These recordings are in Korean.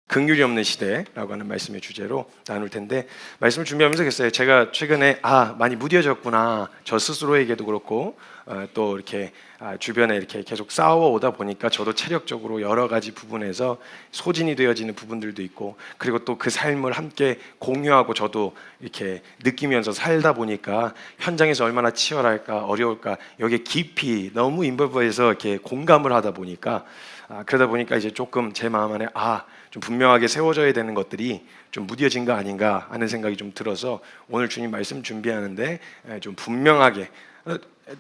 긍휼이 없는 시대라고 하는 말씀의 주제로 나눌 텐데, 말씀을 준비하면서 그랬어요. 제가 최근에 많이 무뎌졌구나, 저 스스로에게도 그렇고 또 이렇게 주변에 이렇게 계속 싸워오다 보니까 저도 체력적으로 여러 가지 부분에서 소진이 되어지는 부분들도 있고, 그리고 또 그 삶을 함께 공유하고 저도 이렇게 느끼면서 살다 보니까 현장에서 얼마나 치열할까, 어려울까, 여기에 깊이 너무 인볼브해서 이렇게 공감을 하다 보니까 그러다 보니까 이제 조금 제 마음 안에 좀 분명하게 세워져야 되는 것들이 좀 무뎌진 거 아닌가 하는 생각이 좀 들어서 오늘 주님 말씀 준비하는데 좀 분명하게,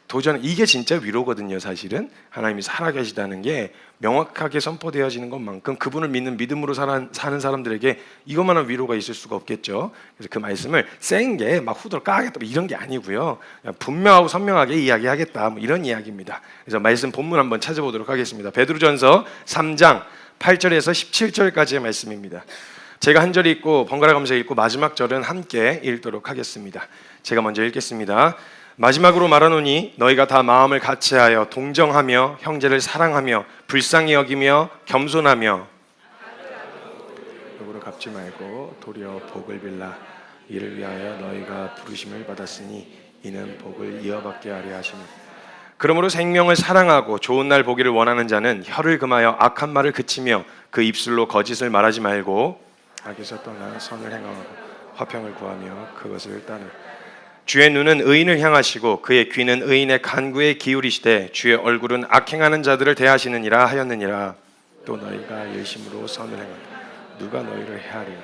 도전, 이게 진짜 위로거든요. 사실은 하나님이 살아계시다는 게 명확하게 선포되어지는 것만큼 그분을 믿는 믿음으로 사는 사람들에게 이것만한 위로가 있을 수가 없겠죠. 그래서 그 말씀을 센 게 막 후들 까겠다 이런 게 아니고요, 그냥 분명하고 선명하게 이야기하겠다, 이런 이야기입니다. 그래서 말씀 본문 한번 찾아보도록 하겠습니다. 베드로전서 3장 8절에서 17절까지의 말씀입니다. 제가 한 절 읽고 번갈아 가면서 읽고 마지막 절은 함께 읽도록 하겠습니다. 제가 먼저 읽겠습니다. 마지막으로 말하노니 너희가 다 마음을 같이하여 동정하며 형제를 사랑하며 불쌍히 여기며 겸손하며 욕으로 갚지 말고 도리어 복을 빌라. 이를 위하여 너희가 부르심을 받았으니 이는 복을 이어받게 하려 하심이라. 그러므로 생명을 사랑하고 좋은 날 보기를 원하는 자는 혀를 금하여 악한 말을 그치며 그 입술로 거짓을 말하지 말고 악에서 떠나 선을 행하고 화평을 구하며 그것을 따르. 주의 눈은 의인을 향하시고 그의 귀는 의인의 간구에 기울이시되 주의 얼굴은 악행하는 자들을 대하시느니라 하였느니라. 또 너희가 열심으로 선을 행하라. 누가 너희를 해하리요.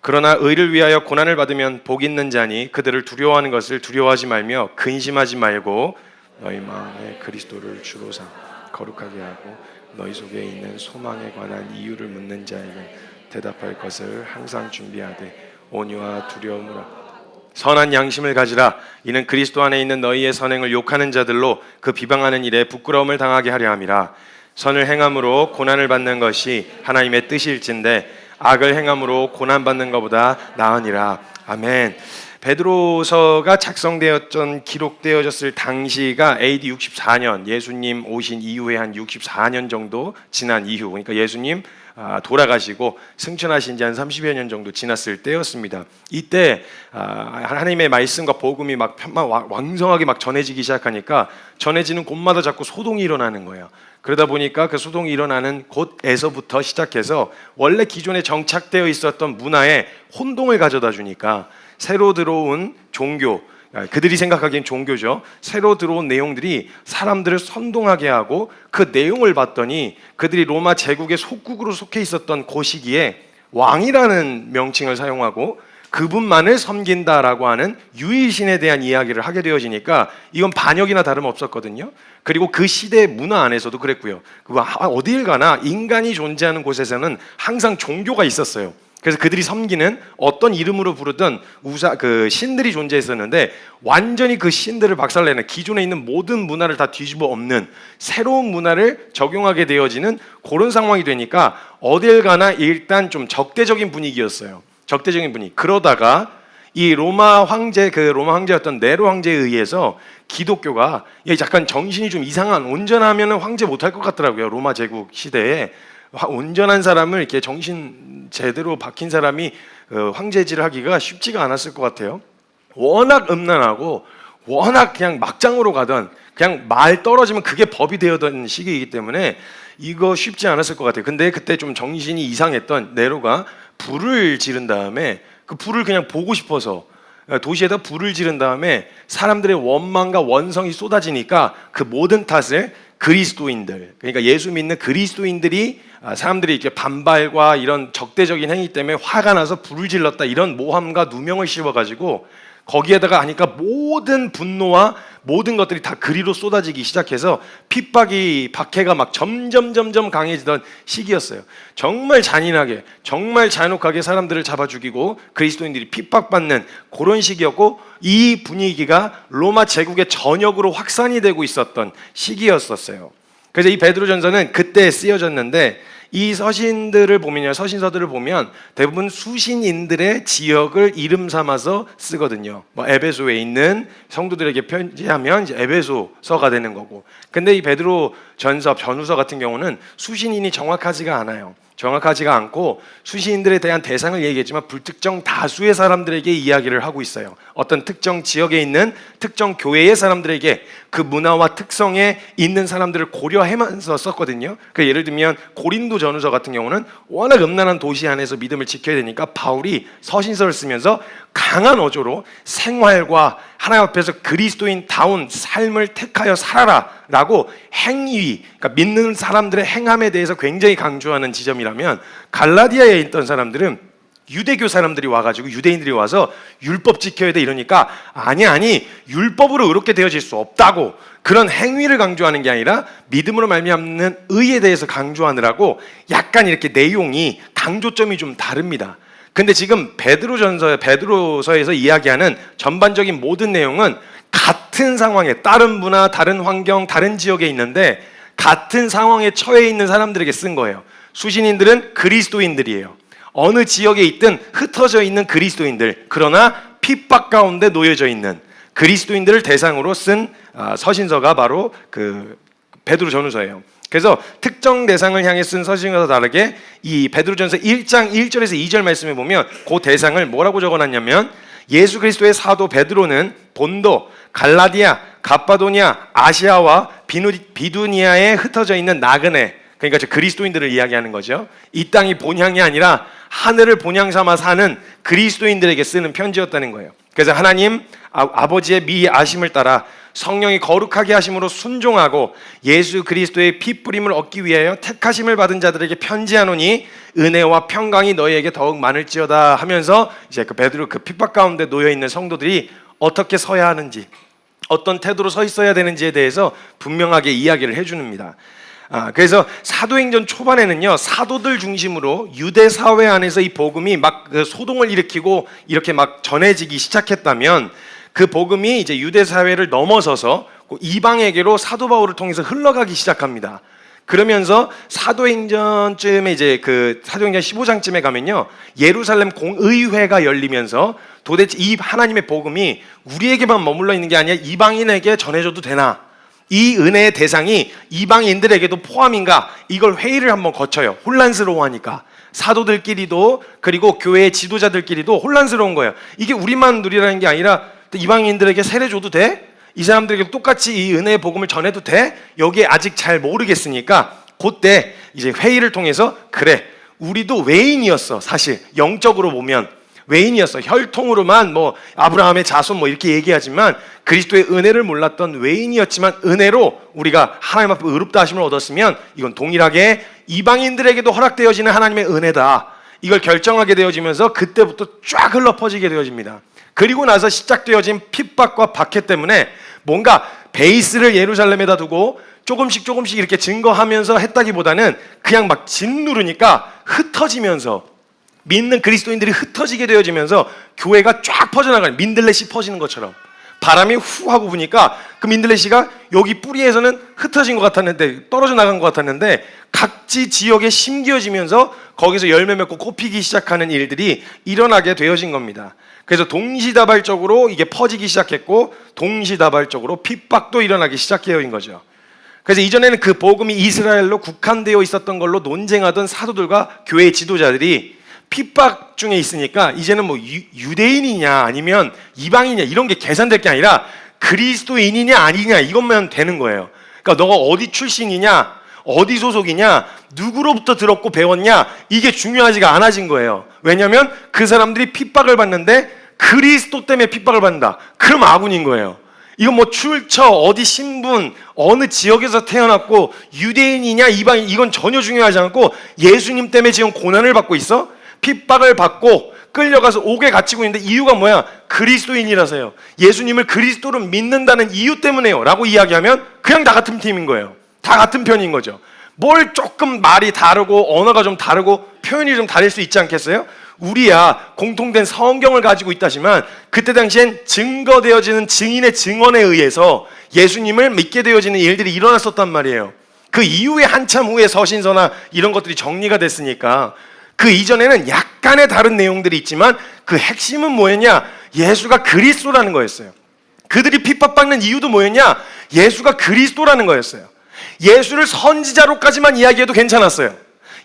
그러나 의를 위하여 고난을 받으면 복 있는 자니 그들을 두려워하는 것을 두려워하지 말며 근심하지 말고 너희 마음에 그리스도를 주로 삼 거룩하게 하고 너희 속에 있는 소망에 관한 이유를 묻는 자에게 대답할 것을 항상 준비하되 온유와 두려움으로 선한 양심을 가지라. 이는 그리스도 안에 있는 너희의 선행을 욕하는 자들로 그 비방하는 일에 부끄러움을 당하게 하려 함이라. 선을 행함으로 고난을 받는 것이 하나님의 뜻일진데 악을 행함으로 고난받는 것보다 나으니라. 아멘. 베드로서가 작성되었던, 기록되어졌을 당시가 AD 64년, 예수님 오신 이후에 한 64년 정도 지난 이후, 그러니까 예수님 돌아가시고 승천하신 지 한 30여 년 정도 지났을 때였습니다. 이때 하나님의 말씀과 복음이 막 왕성하게 막 전해지기 시작하니까 전해지는 곳마다 자꾸 소동이 일어나는 거예요. 그러다 보니까 그 소동이 일어나는 곳에서부터 시작해서 원래 기존에 정착되어 있었던 문화에 혼동을 가져다 주니까 새로 들어온 종교, 그들이 생각하기엔 종교죠. 새로 들어온 내용들이 사람들을 선동하게 하고, 그 내용을 봤더니 그들이 로마 제국의 속국으로 속해 있었던 그 시기에 왕이라는 명칭을 사용하고 그분만을 섬긴다라고 하는 유일신에 대한 이야기를 하게 되어지니까 이건 반역이나 다름없었거든요. 그리고 그 시대의 문화 안에서도 그랬고요. 어딜 가나 인간이 존재하는 곳에서는 항상 종교가 있었어요. 그래서 그들이 섬기는 어떤 이름으로 부르던 신들이 존재했었는데, 완전히 그 신들을 박살내는, 기존에 있는 모든 문화를 다 뒤집어 엎는 새로운 문화를 적용하게 되어지는 그런 상황이 되니까 어딜 가나 일단 좀 적대적인 분위기였어요. 적대적인 분위기. 그러다가 이 로마 황제였던 네로 황제에 의해서 기독교가 약간 정신이 좀 이상한, 온전하면 황제 못할 것 같더라고요. 로마 제국 시대에 온전한 사람을, 이렇게 정신 제대로 박힌 사람이 황제질을 하기가 쉽지가 않았을 것 같아요. 워낙 음란하고 워낙 그냥 막장으로 가던, 그냥 말 떨어지면 그게 법이 되었던 시기이기 때문에 이거 쉽지 않았을 것 같아요. 근데 그때 좀 정신이 이상했던 네로가 불을 지른 다음에, 그 불을 그냥 보고 싶어서 도시에다 불을 지른 다음에 사람들의 원망과 원성이 쏟아지니까 그 모든 탓을 그리스도인들, 그러니까 예수 믿는 그리스도인들이, 사람들이 이렇게 반발과 이런 적대적인 행위 때문에 화가 나서 불을 질렀다, 이런 모함과 누명을 씌워가지고 거기에다가 하니까 모든 분노와 모든 것들이 다 그리로 쏟아지기 시작해서 박해가 막 점점 강해지던 시기였어요. 정말 잔인하게, 정말 잔혹하게 사람들을 잡아 죽이고 그리스도인들이 핍박받는 그런 시기였고, 이 분위기가 로마 제국의 전역으로 확산이 되고 있었던 시기였었어요. 그래서 이 베드로전서는 그때 쓰여졌는데, 이 서신서들을 보면 대부분 수신인들의 지역을 이름 삼아서 쓰거든요. 에베소에 있는 성도들에게 편지하면 이제 에베소서가 되는 거고. 근데 이 베드로 전서, 전후서 같은 경우는 수신인이 정확하지가 않아요. 정확하지가 않고 수신인들에 대한 대상을 얘기했지만 불특정 다수의 사람들에게 이야기를 하고 있어요. 어떤 특정 지역에 있는 특정 교회의 사람들에게 그 문화와 특성에 있는 사람들을 고려하면서 썼거든요. 그러니까 예를 들면 고린도 전후서 같은 경우는 워낙 음란한 도시 안에서 믿음을 지켜야 되니까 바울이 서신서를 쓰면서 강한 어조로 생활과 하나님 앞에서 그리스도인다운 삶을 택하여 살아라 라고 행위, 그러니까 믿는 사람들의 행함에 대해서 굉장히 강조하는 지점이라면, 갈라디아에 있던 사람들은 유대교 사람들이 와가지고 유대인들이 와서 율법 지켜야 돼 이러니까 아니 율법으로 의롭게 되어질 수 없다고, 그런 행위를 강조하는 게 아니라 믿음으로 말미암는 의에 대해서 강조하느라고 약간 이렇게 내용이 강조점이 좀 다릅니다. 근데 지금 베드로서에서 이야기하는 전반적인 모든 내용은 같은 상황에, 다른 문화, 다른 환경, 다른 지역에 있는데 같은 상황에 처해 있는 사람들에게 쓴 거예요. 수신인들은 그리스도인들이에요. 어느 지역에 있든 흩어져 있는 그리스도인들, 그러나 핍박 가운데 놓여져 있는 그리스도인들을 대상으로 쓴 서신서가 바로 그 베드로 전후서예요. 그래서 특정 대상을 향해 쓴 서신과 다르게 이 베드로전서 1장 1절에서 2절 말씀에 보면 그 대상을 뭐라고 적어놨냐면, 예수 그리스도의 사도 베드로는 본도, 갈라디아, 갑바도니아, 아시아와 비두니아에 흩어져 있는 나그네, 그러니까 저 그리스도인들을 이야기하는 거죠. 이 땅이 본향이 아니라 하늘을 본향 삼아 사는 그리스도인들에게 쓰는 편지였다는 거예요. 그래서 하나님 아버지의 미아심을 따라 성령이 거룩하게 하심으로 순종하고 예수 그리스도의 피 뿌림을 얻기 위하여 택하심을 받은 자들에게 편지하노니 은혜와 평강이 너희에게 더욱 많을지어다 하면서, 이제 그 베드로 그 핍박 가운데 놓여 있는 성도들이 어떻게 서야 하는지, 어떤 태도로 서 있어야 되는지에 대해서 분명하게 이야기를 해주는입니다. 그래서 사도행전 초반에는요, 사도들 중심으로 유대 사회 안에서 이 복음이 막 소동을 일으키고 이렇게 막 전해지기 시작했다면, 그 복음이 이제 유대 사회를 넘어서서 이방에게로 사도 바울을 통해서 흘러가기 시작합니다. 그러면서 사도행전쯤에 이제 그 사도행전 15장쯤에 가면요, 예루살렘 공의회가 열리면서 도대체 이 하나님의 복음이 우리에게만 머물러 있는 게 아니라 이방인에게 전해줘도 되나? 이 은혜의 대상이 이방인들에게도 포함인가? 이걸 회의를 한번 거쳐요. 혼란스러워하니까. 사도들끼리도 그리고 교회의 지도자들끼리도 혼란스러운 거예요. 이게 우리만 누리라는 게 아니라 이방인들에게 세례 줘도 돼? 이 사람들에게 똑같이 이 은혜의 복음을 전해도 돼? 여기에 아직 잘 모르겠으니까 그때 이제 회의를 통해서, 그래, 우리도 외인이었어. 사실 영적으로 보면 외인이었어. 혈통으로만 뭐 아브라함의 자손 뭐 이렇게 얘기하지만 그리스도의 은혜를 몰랐던 외인이었지만 은혜로 우리가 하나님 앞에 의롭다 하심을 얻었으면 이건 동일하게 이방인들에게도 허락되어지는 하나님의 은혜다. 이걸 결정하게 되어지면서 그때부터 쫙 흘러 퍼지게 되어집니다. 그리고 나서 시작되어진 핍박과 박해 때문에 뭔가 베이스를 예루살렘에다 두고 조금씩 이렇게 증거하면서 했다기보다는 그냥 막 짓누르니까 흩어지면서, 믿는 그리스도인들이 흩어지게 되어지면서 교회가 쫙 퍼져나가는, 민들레씨 퍼지는 것처럼 바람이 후 하고 부니까 그 민들레씨가 여기 뿌리에서는 흩어진 것 같았는데, 떨어져 나간 것 같았는데 각지 지역에 심겨지면서 거기서 열매 맺고 꽃 피기 시작하는 일들이 일어나게 되어진 겁니다. 그래서 동시다발적으로 이게 퍼지기 시작했고 동시다발적으로 핍박도 일어나기 시작해인 거죠. 그래서 이전에는 그 복음이 이스라엘로 국한되어 있었던 걸로 논쟁하던 사도들과 교회의 지도자들이 핍박 중에 있으니까 이제는 뭐 유대인이냐 아니면 이방인이냐 이런 게 계산될 게 아니라 그리스도인이냐 아니냐 이것만 되는 거예요. 그러니까 너가 어디 출신이냐, 어디 소속이냐, 누구로부터 들었고 배웠냐, 이게 중요하지가 않아진 거예요. 왜냐하면 그 사람들이 핍박을 받는데 그리스도 때문에 핍박을 받는다. 그럼 아군인 거예요. 이건 뭐 출처, 어디 신분, 어느 지역에서 태어났고 유대인이냐 이방인 이건 전혀 중요하지 않고 예수님 때문에 지금 고난을 받고 있어? 핍박을 받고 끌려가서 옥에 갇히고 있는데 이유가 뭐야? 그리스도인이라서요. 예수님을 그리스도로 믿는다는 이유 때문에요 라고 이야기하면 그냥 다 같은 팀인 거예요. 다 같은 편인 거죠. 뭘 조금 말이 다르고 언어가 좀 다르고 표현이 좀 다를 수 있지 않겠어요? 우리야 공통된 성경을 가지고 있다지만 그때 당시엔 증거되어지는 증인의 증언에 의해서 예수님을 믿게 되어지는 일들이 일어났었단 말이에요. 그 이후에 한참 후에 서신서나 이런 것들이 정리가 됐으니까 그 이전에는 약간의 다른 내용들이 있지만 그 핵심은 뭐였냐? 예수가 그리스도라는 거였어요. 그들이 핍박받는 이유도 뭐였냐? 예수가 그리스도라는 거였어요. 예수를 선지자로까지만 이야기해도 괜찮았어요.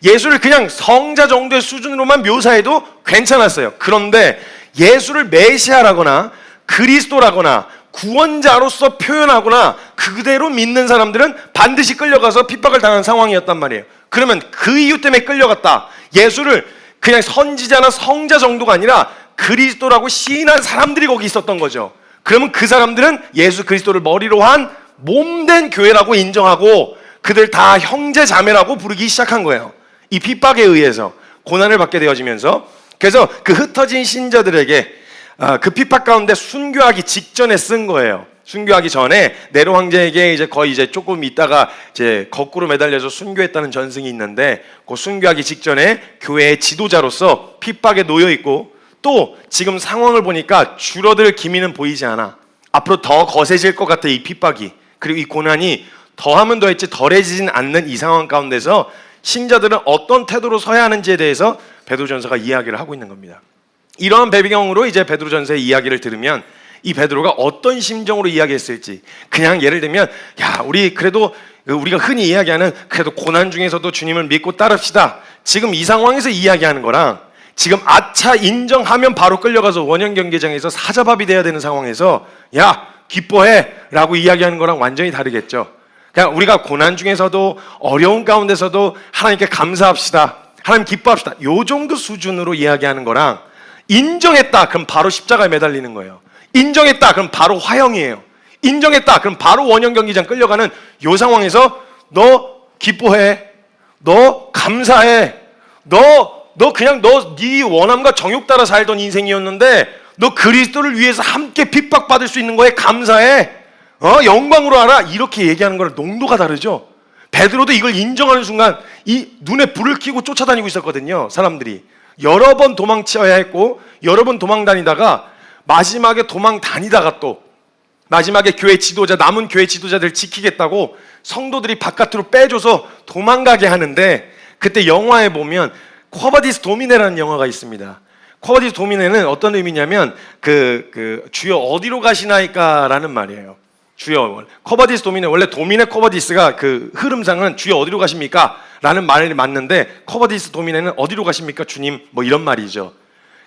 예수를 그냥 성자 정도의 수준으로만 묘사해도 괜찮았어요. 그런데 예수를 메시아라거나 그리스도라거나 구원자로서 표현하거나 그대로 믿는 사람들은 반드시 끌려가서 핍박을 당하는 상황이었단 말이에요. 그러면 그 이유 때문에 끌려갔다. 예수를 그냥 선지자나 성자 정도가 아니라 그리스도라고 시인한 사람들이 거기 있었던 거죠. 그러면 그 사람들은 예수 그리스도를 머리로 한 몸된 교회라고 인정하고 그들 다 형제 자매라고 부르기 시작한 거예요. 이 핍박에 의해서 고난을 받게 되어지면서, 그래서 그 흩어진 신자들에게 그 핍박 가운데 순교하기 직전에 쓴 거예요. 순교하기 전에 네로 황제에게 이제 거의 이제 조금 있다가 이제 거꾸로 매달려서 순교했다는 전승이 있는데, 그 순교하기 직전에 교회의 지도자로서 핍박에 놓여 있고, 또 지금 상황을 보니까 줄어들 기미는 보이지 않아. 앞으로 더 거세질 것 같아, 이 핍박이. 그리고 이 고난이 더하면 더했지 덜해지진 않는 이 상황 가운데서 신자들은 어떤 태도로 서야 하는지에 대해서 베드로전서가 이야기를 하고 있는 겁니다. 이러한 배경으로 이제 베드로전서의 이야기를 들으면 이 베드로가 어떤 심정으로 이야기했을지, 그냥 예를 들면 야, 우리 그래도 우리가 흔히 이야기하는 그래도 고난 중에서도 주님을 믿고 따릅시다, 지금 이 상황에서 이야기하는 거랑 지금 아차 인정하면 바로 끌려가서 원형 경계장에서 사자밥이 돼야 되는 상황에서 야, 기뻐해 라고 이야기하는 거랑 완전히 다르겠죠. 그냥 우리가 고난 중에서도 어려운 가운데서도 하나님께 감사합시다, 하나님 기뻐합시다, 요 정도 수준으로 이야기하는 거랑 인정했다 그럼 바로 십자가에 매달리는 거예요. 인정했다 그럼 바로 화형이에요. 인정했다 그럼 바로 원형 경기장 끌려가는 요 상황에서 너 기뻐해, 너 감사해, 너 그냥 네 원함과 정욕 따라 살던 인생이었는데 너 그리스도를 위해서 함께 핍박받을 수 있는 거에 감사해, 영광으로 알아, 이렇게 얘기하는 거랑 농도가 다르죠. 베드로도 이걸 인정하는 순간 이 눈에 불을 켜고 쫓아다니고 있었거든요. 사람들이 여러 번 도망쳐야 했고 여러 번 도망 다니다가 마지막에 도망 다니다가 또 마지막에 교회 지도자, 남은 교회 지도자들 지키겠다고 성도들이 바깥으로 빼줘서 도망가게 하는데, 그때 영화에 보면 쿼바디스 도미네라는 영화가 있습니다. 쿼바디스 도미네는 어떤 의미냐면 주여 어디로 가시나이까라는 말이에요. 주여, 쿼바디스 도미네, 원래 도미네 쿼바디스가 그 흐름상은 주여 어디로 가십니까? 라는 말이 맞는데 쿼바디스 도미네는 어디로 가십니까 주님, 뭐 이런 말이죠.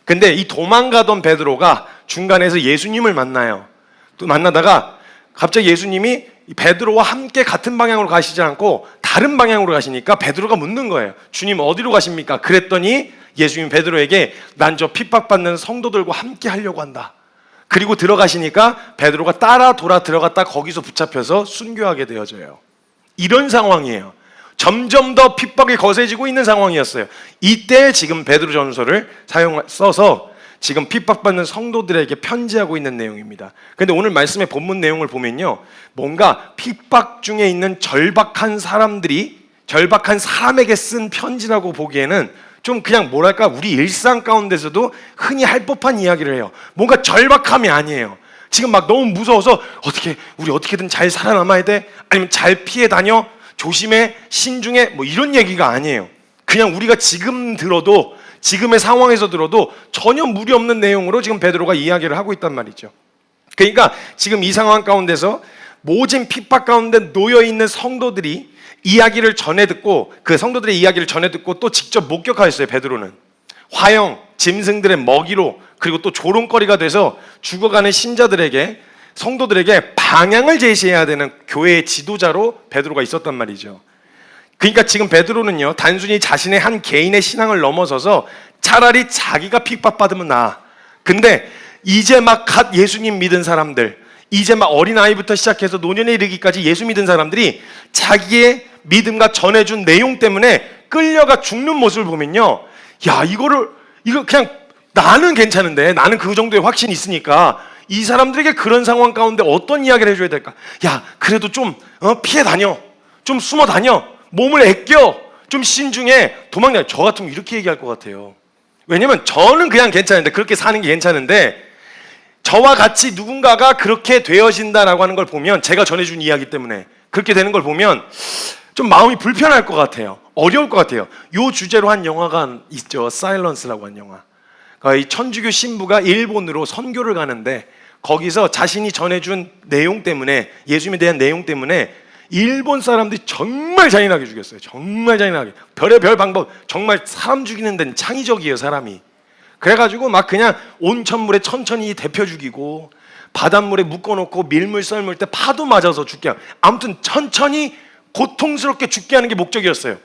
근데 이 도망가던 베드로가 중간에서 예수님을 만나요. 또 만나다가 갑자기 예수님이 베드로와 함께 같은 방향으로 가시지 않고 다른 방향으로 가시니까 베드로가 묻는 거예요. 주님 어디로 가십니까? 그랬더니 예수님 베드로에게 난 저 핍박받는 성도들과 함께 하려고 한다. 그리고 들어가시니까 베드로가 따라 돌아 들어갔다 거기서 붙잡혀서 순교하게 되어져요. 이런 상황이에요. 점점 더 핍박이 거세지고 있는 상황이었어요. 이때 지금 베드로전서를 써서 지금 핍박받는 성도들에게 편지하고 있는 내용입니다. 그런데 오늘 말씀의 본문 내용을 보면요, 뭔가 핍박 중에 있는 절박한 사람에게 쓴 편지라고 보기에는 좀 그냥 뭐랄까 우리 일상 가운데서도 흔히 할 법한 이야기를 해요. 뭔가 절박함이 아니에요. 지금 막 너무 무서워서 우리 어떻게든 잘 살아남아야 돼? 아니면 잘 피해 다녀? 조심해? 신중해? 뭐 이런 얘기가 아니에요. 그냥 우리가 지금 들어도, 지금의 상황에서 들어도 전혀 무리 없는 내용으로 지금 베드로가 이야기를 하고 있단 말이죠. 그러니까 지금 이 상황 가운데서 모진 핍박 가운데 놓여있는 성도들이 이야기를 전해 듣고, 그 성도들의 이야기를 전해 듣고 또 직접 목격하였어요. 베드로는 화형, 짐승들의 먹이로, 그리고 또 조롱거리가 돼서 죽어가는 신자들에게, 성도들에게 방향을 제시해야 되는 교회의 지도자로 베드로가 있었단 말이죠. 그러니까 지금 베드로는요, 단순히 자신의 한 개인의 신앙을 넘어서서 차라리 자기가 핍박받으면 나아. 근데 이제 막 갓 예수님 믿은 사람들, 이제 막 어린아이부터 시작해서 노년에 이르기까지 예수 믿은 사람들이 자기의 믿음과 전해준 내용 때문에 끌려가 죽는 모습을 보면요, 야, 이거 그냥 나는 괜찮은데, 나는 그 정도의 확신이 있으니까 이 사람들에게 그런 상황 가운데 어떤 이야기를 해줘야 될까? 야, 그래도 좀 피해 다녀, 좀 숨어 다녀, 몸을 아껴, 좀 신중해, 도망다녀. 저 같으면 이렇게 얘기할 것 같아요. 왜냐면 저는 그냥 괜찮은데, 그렇게 사는 게 괜찮은데, 저와 같이 누군가가 그렇게 되어진다라고 하는 걸 보면, 제가 전해준 이야기 때문에 그렇게 되는 걸 보면 좀 마음이 불편할 것 같아요. 어려울 것 같아요. 이 주제로 한 영화가 있죠. 사일런스라고 한 영화. 이 천주교 신부가 일본으로 선교를 가는데 거기서 자신이 전해준 내용 때문에, 예수님에 대한 내용 때문에 일본 사람들이 정말 잔인하게 죽였어요. 정말 잔인하게. 별의별 방법, 정말 사람 죽이는 데는 창의적이에요, 사람이. 그래가지고 막 그냥 온천물에 천천히 데펴 죽이고 바닷물에 묶어놓고 밀물 썰물 때 파도 맞아서 죽게 하고, 아무튼 천천히 고통스럽게 죽게 하는 게 목적이었어요.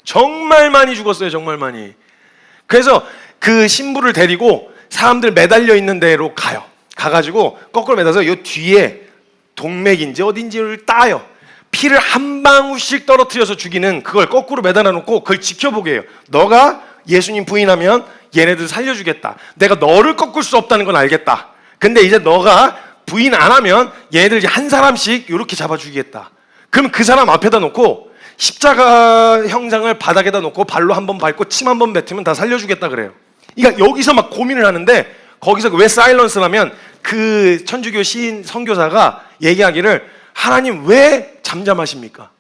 정말 많이 죽었어요, 정말 많이. 그래서 그 신부를 데리고 사람들 매달려 있는 데로 가요. 가가지고 거꾸로 매달아서 요 뒤에 동맥인지 어딘지를 따요. 피를 한 방울씩 떨어뜨려서 죽이는, 그걸 거꾸로 매달아 놓고 그걸 지켜보게 해요. 너가 예수님 부인하면 얘네들 살려주겠다. 내가 너를 꺾을 수 없다는 건 알겠다. 근데 이제 너가 부인 안 하면 얘네들 이제 한 사람씩 이렇게 잡아 죽이겠다. 그럼 그 사람 앞에다 놓고 십자가 형상을 바닥에다 놓고 발로 한 번 밟고 침 한 번 뱉으면 다 살려주겠다 그래요. 그러니까 여기서 막 고민을 하는데, 거기서 왜 사일런스라면 그 천주교 시인 선교사가 얘기하기를, 하나님 왜 잠잠하십니까?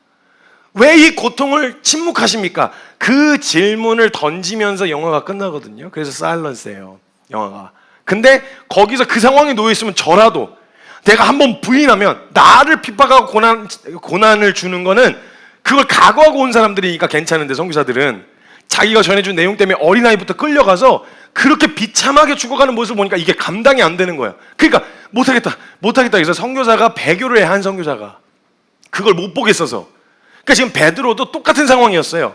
왜 이 고통을 침묵하십니까? 그 질문을 던지면서 영화가 끝나거든요. 그래서 사일런스예요, 영화가. 근데 거기서 그 상황에 놓여 있으면 저라도 내가 한번 부인하면 나를 핍박하고 고난을 주는 거는 그걸 각오하고 온 사람들이니까 괜찮은데, 선교사들은 자기가 전해준 내용 때문에 어린아이부터 끌려가서 그렇게 비참하게 죽어가는 모습을 보니까 이게 감당이 안 되는 거예요. 그러니까 못하겠다 그래서 선교사가 배교를 해, 한 선교사가. 그걸 못 보겠어서. 그러니까 지금 베드로도 똑같은 상황이었어요.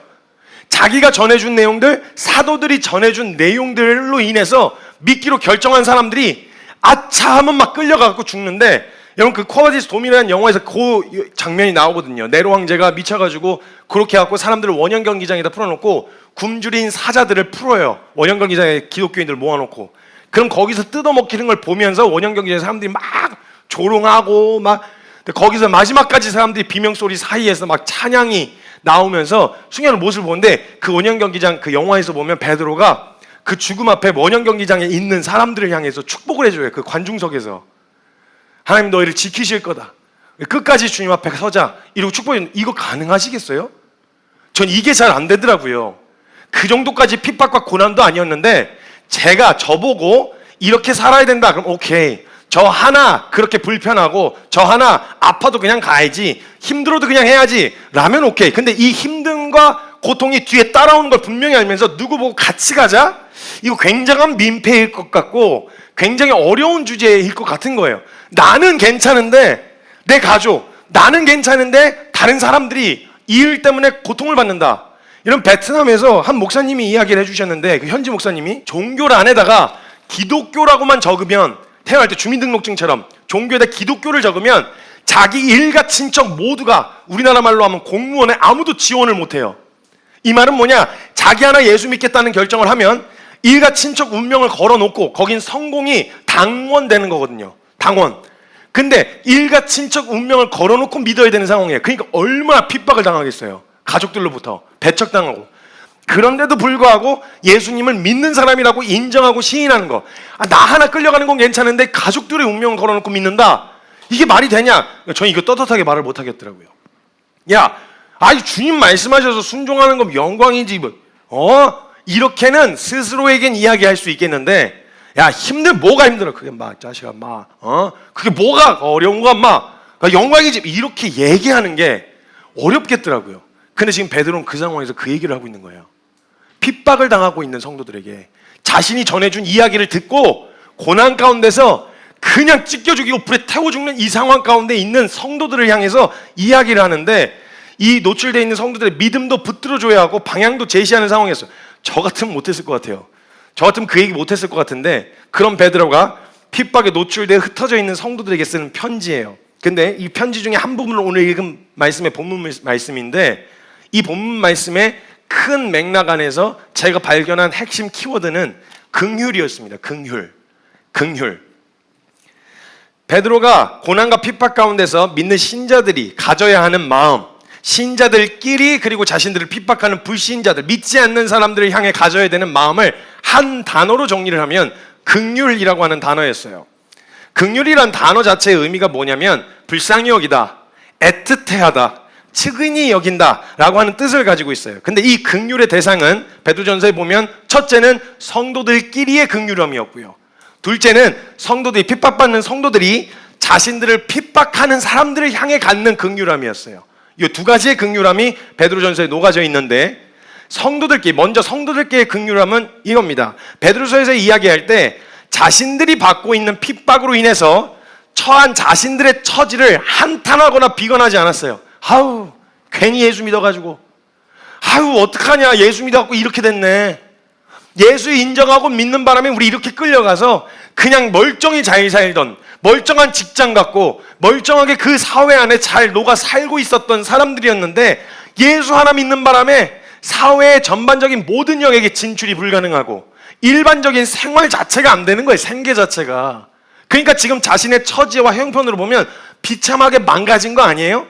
자기가 전해준 내용들, 사도들이 전해준 내용들로 인해서 믿기로 결정한 사람들이 아차 하면 막 끌려가고 죽는데, 여러분 그 쿼바디스 도미라는 영화에서 그 장면이 나오거든요. 네로 황제가 미쳐가지고 그렇게 해갖고 사람들을 원형 경기장에다 풀어놓고 굶주린 사자들을 풀어요. 원형 경기장에 기독교인들 모아놓고. 그럼 거기서 뜯어먹히는 걸 보면서 원형 경기장에 사람들이 막 조롱하고 막, 거기서 마지막까지 사람들이 비명소리 사이에서 막 찬양이 나오면서 승리하는 모습을 보는데, 그 원형 경기장 그 영화에서 보면 베드로가 그 죽음 앞에 원형 경기장에 있는 사람들을 향해서 축복을 해줘요. 그 관중석에서. 하나님 너희를 지키실 거다. 끝까지 주님 앞에 서자. 이러고 축복해. 이거 가능하시겠어요? 전 이게 잘 안 되더라고요. 그 정도까지 핍박과 고난도 아니었는데, 제가 저보고 이렇게 살아야 된다. 그럼 오케이. 저 하나 그렇게 불편하고 저 하나 아파도 그냥 가야지, 힘들어도 그냥 해야지 라면 오케이. 근데 이 힘듦과 고통이 뒤에 따라오는 걸 분명히 알면서 누구 보고 같이 가자? 이거 굉장한 민폐일 것 같고 굉장히 어려운 주제일 것 같은 거예요. 나는 괜찮은데 내 가족, 나는 괜찮은데 다른 사람들이 이 일 때문에 고통을 받는다. 이런 베트남에서 한 목사님이 이야기를 해주셨는데, 그 현지 목사님이 종교를 안에다가 기독교라고만 적으면, 태어날 때 주민등록증처럼 종교에다 기독교를 적으면 자기 일가 친척 모두가, 우리나라 말로 하면 공무원에 아무도 지원을 못해요. 이 말은 뭐냐? 자기 하나 예수 믿겠다는 결정을 하면 일가 친척 운명을 걸어놓고 거긴 성공이 당원되는 거거든요. 당원. 근데 일가 친척 운명을 걸어놓고 믿어야 되는 상황이에요. 그러니까 얼마나 핍박을 당하겠어요. 가족들로부터 배척당하고. 그런데도 불구하고 예수님을 믿는 사람이라고 인정하고 시인하는 거. 나 하나 끌려가는 건 괜찮은데 가족들의 운명을 걸어놓고 믿는다? 이게 말이 되냐? 저는 이거 떳떳하게 말을 못 하겠더라고요. 야, 주님 말씀하셔서 순종하는 건 영광이지 이렇게는 스스로에겐 이야기할 수 있겠는데, 야, 뭐가 힘들어? 그게 자식아, 그게 뭐가 어려운 거야, 영광이지. 이렇게 얘기하는 게 어렵겠더라고요. 근데 지금 베드로는 그 상황에서 그 얘기를 하고 있는 거예요. 핍박을 당하고 있는 성도들에게 자신이 전해준 이야기를 듣고 고난 가운데서 그냥 찢겨 죽이고 불에 태워 죽는 이 상황 가운데 있는 성도들을 향해서 이야기를 하는데, 이 노출되어 있는 성도들의 믿음도 붙들어줘야 하고 방향도 제시하는 상황이었어요. 저 같으면 못했을 것 같아요. 저 같으면 그 얘기 못했을 것 같은데, 그런 베드로가 핍박에 노출되어 흩어져 있는 성도들에게 쓰는 편지예요. 근데 이 편지 중에 한 부분을 오늘 읽은 말씀의 본문 말씀인데, 이 본문 말씀의 큰 맥락 안에서 제가 발견한 핵심 키워드는 긍휼이었습니다. 긍휼. 베드로가 고난과 핍박 가운데서 믿는 신자들이 가져야 하는 마음, 신자들끼리 그리고 자신들을 핍박하는 불신자들, 믿지 않는 사람들을 향해 가져야 되는 마음을 한 단어로 정리를 하면 긍휼이라고 하는 단어였어요. 긍휼이란 단어 자체의 의미가 뭐냐면 불쌍히 여기다, 애틋해하다, 측은히 여긴다 라고 하는 뜻을 가지고 있어요. 근데 이 긍휼의 대상은 베드로전서에 보면 첫째는 성도들끼리의 긍휼함이었고요, 둘째는 핍박받는 성도들이 자신들을 핍박하는 사람들을 향해 갖는 긍휼함이었어요. 이 두 가지의 긍휼함이 베드로전서에 녹아져 있는데, 먼저 성도들끼리의 긍휼함은 이겁니다. 베드로서에서 이야기할 때 자신들이 받고 있는 핍박으로 인해서 처한 자신들의 처지를 한탄하거나 비관하지 않았어요. 아우, 괜히 예수 믿어가지고, 아유 어떡하냐, 예수 믿어갖고 이렇게 됐네. 예수 인정하고 믿는 바람에 우리 이렇게 끌려가서 그냥 멀쩡히 잘 살던, 멀쩡한 직장 갖고 멀쩡하게 그 사회 안에 잘 녹아 살고 있었던 사람들이었는데, 예수 하나 믿는 바람에 사회의 전반적인 모든 영역에 진출이 불가능하고 일반적인 생활 자체가 안 되는 거예요. 생계 자체가. 그러니까 지금 자신의 처지와 형편으로 보면 비참하게 망가진 거 아니에요?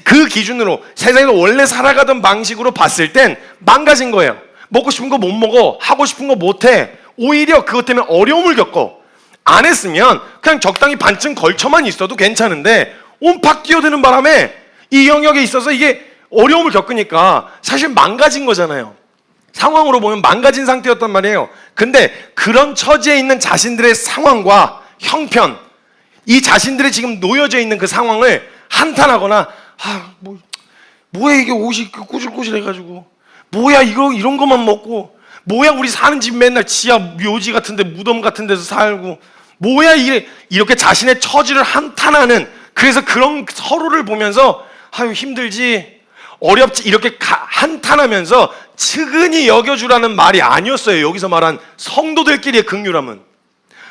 그 기준으로 세상에서 원래 살아가던 방식으로 봤을 땐 망가진 거예요. 먹고 싶은 거 못 먹어, 하고 싶은 거 못 해. 오히려 그것 때문에 어려움을 겪어. 안 했으면 그냥 적당히 반쯤 걸쳐만 있어도 괜찮은데 온팍 뛰어드는 바람에 이 영역에 있어서 이게 어려움을 겪으니까 사실 망가진 거잖아요. 상황으로 보면 망가진 상태였단 말이에요. 근데 그런 처지에 있는 자신들의 상황과 형편, 이 자신들이 지금 놓여져 있는 그 상황을 한탄하거나, 뭐야 이게 옷이 꾸질꾸질해가지고, 뭐야 이런 것만 먹고, 뭐야 우리 사는 집 맨날 지하 묘지 같은데 무덤 같은 데서 살고, 뭐야 이렇게 자신의 처지를 한탄하는, 그래서 그런 서로를 보면서 아유 힘들지, 어렵지, 이렇게 한탄하면서 측은히 여겨주라는 말이 아니었어요. 여기서 말한 성도들끼리의 긍휼함은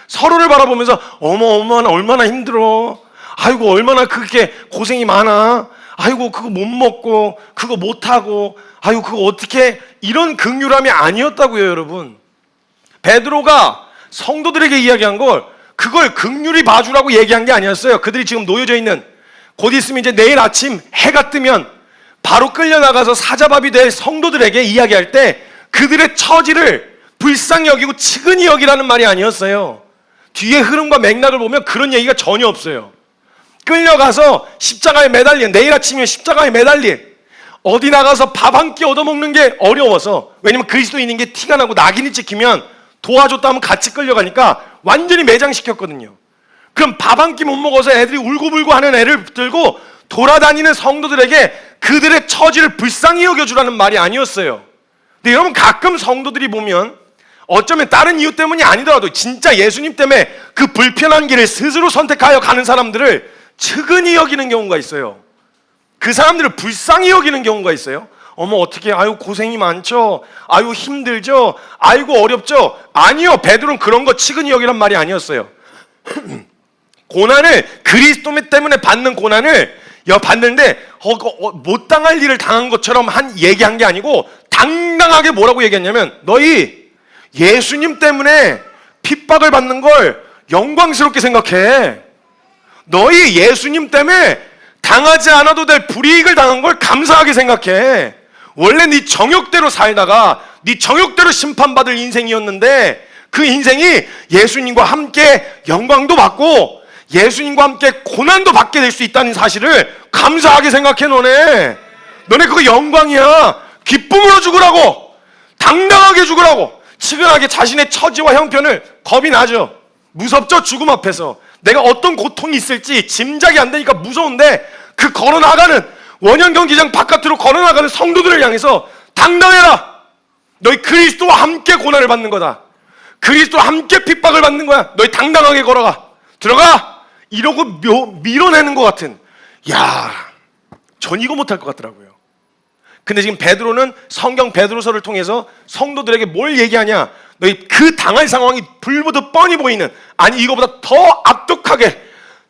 서로를 바라보면서 어머 얼마나 힘들어, 아이고 얼마나 그렇게 고생이 많아, 아이고 그거 못 먹고 그거 못 하고, 아이고 그거 어떻게, 이런 긍휼함이 아니었다고요. 여러분, 베드로가 성도들에게 이야기한 걸 그걸 긍휼히 봐주라고 얘기한 게 아니었어요. 그들이 지금 놓여져 있는, 곧 있으면 이제 내일 아침 해가 뜨면 바로 끌려나가서 사자밥이 될 성도들에게 이야기할 때 그들의 처지를 불쌍히 여기고 측은히 여기라는 말이 아니었어요. 뒤에 흐름과 맥락을 보면 그런 얘기가 전혀 없어요. 끌려가서 십자가에 매달린, 내일 아침이면 십자가에 매달린, 어디 나가서 밥 한 끼 얻어먹는 게 어려워서, 왜냐면 그리스도인인 게 티가 나고 낙인이 찍히면 도와줬다 하면 같이 끌려가니까 완전히 매장시켰거든요. 그럼 밥 한 끼 못 먹어서 애들이 울고불고 하는 애를 들고 돌아다니는 성도들에게 그들의 처지를 불쌍히 여겨주라는 말이 아니었어요. 근데 여러분, 가끔 성도들이 보면 어쩌면 다른 이유 때문이 아니더라도 진짜 예수님 때문에 그 불편한 길을 스스로 선택하여 가는 사람들을 측은히 여기는 경우가 있어요. 그 사람들을 불쌍히 여기는 경우가 있어요. 어머 어떻게, 아유 고생이 많죠, 아유 힘들죠, 아이고 어렵죠. 아니요, 베드로는 그런 거 측은히 여기란 말이 아니었어요. 고난을, 그리스도 때문에 받는 고난을 받는데 못 당할 일을 당한 것처럼 얘기한 게 아니고, 당당하게 뭐라고 얘기했냐면, 너희 예수님 때문에 핍박을 받는 걸 영광스럽게 생각해. 너희 예수님 때문에 당하지 않아도 될 불이익을 당한 걸 감사하게 생각해. 원래 네 정욕대로 살다가 네 정욕대로 심판받을 인생이었는데, 그 인생이 예수님과 함께 영광도 받고 예수님과 함께 고난도 받게 될 수 있다는 사실을 감사하게 생각해. 너네 그거 영광이야. 기쁨으로 죽으라고, 당당하게 죽으라고. 측은하게 자신의 처지와 형편을, 겁이 나죠. 무섭죠. 죽음 앞에서 내가 어떤 고통이 있을지 짐작이 안 되니까 무서운데, 그 걸어나가는, 원형 경기장 바깥으로 걸어나가는 성도들을 향해서 당당해라. 너희 그리스도와 함께 고난을 받는 거다. 그리스도와 함께 핍박을 받는 거야. 너희 당당하게 걸어가, 들어가, 이러고 밀어내는 것 같은. 야, 전 이거 못할 것 같더라고요. 근데 지금 베드로는 성경 베드로서를 통해서 성도들에게 뭘 얘기하냐, 너희 그 당할 상황이 불보듯 뻔히 보이는, 아니 이거보다 더 압독하게,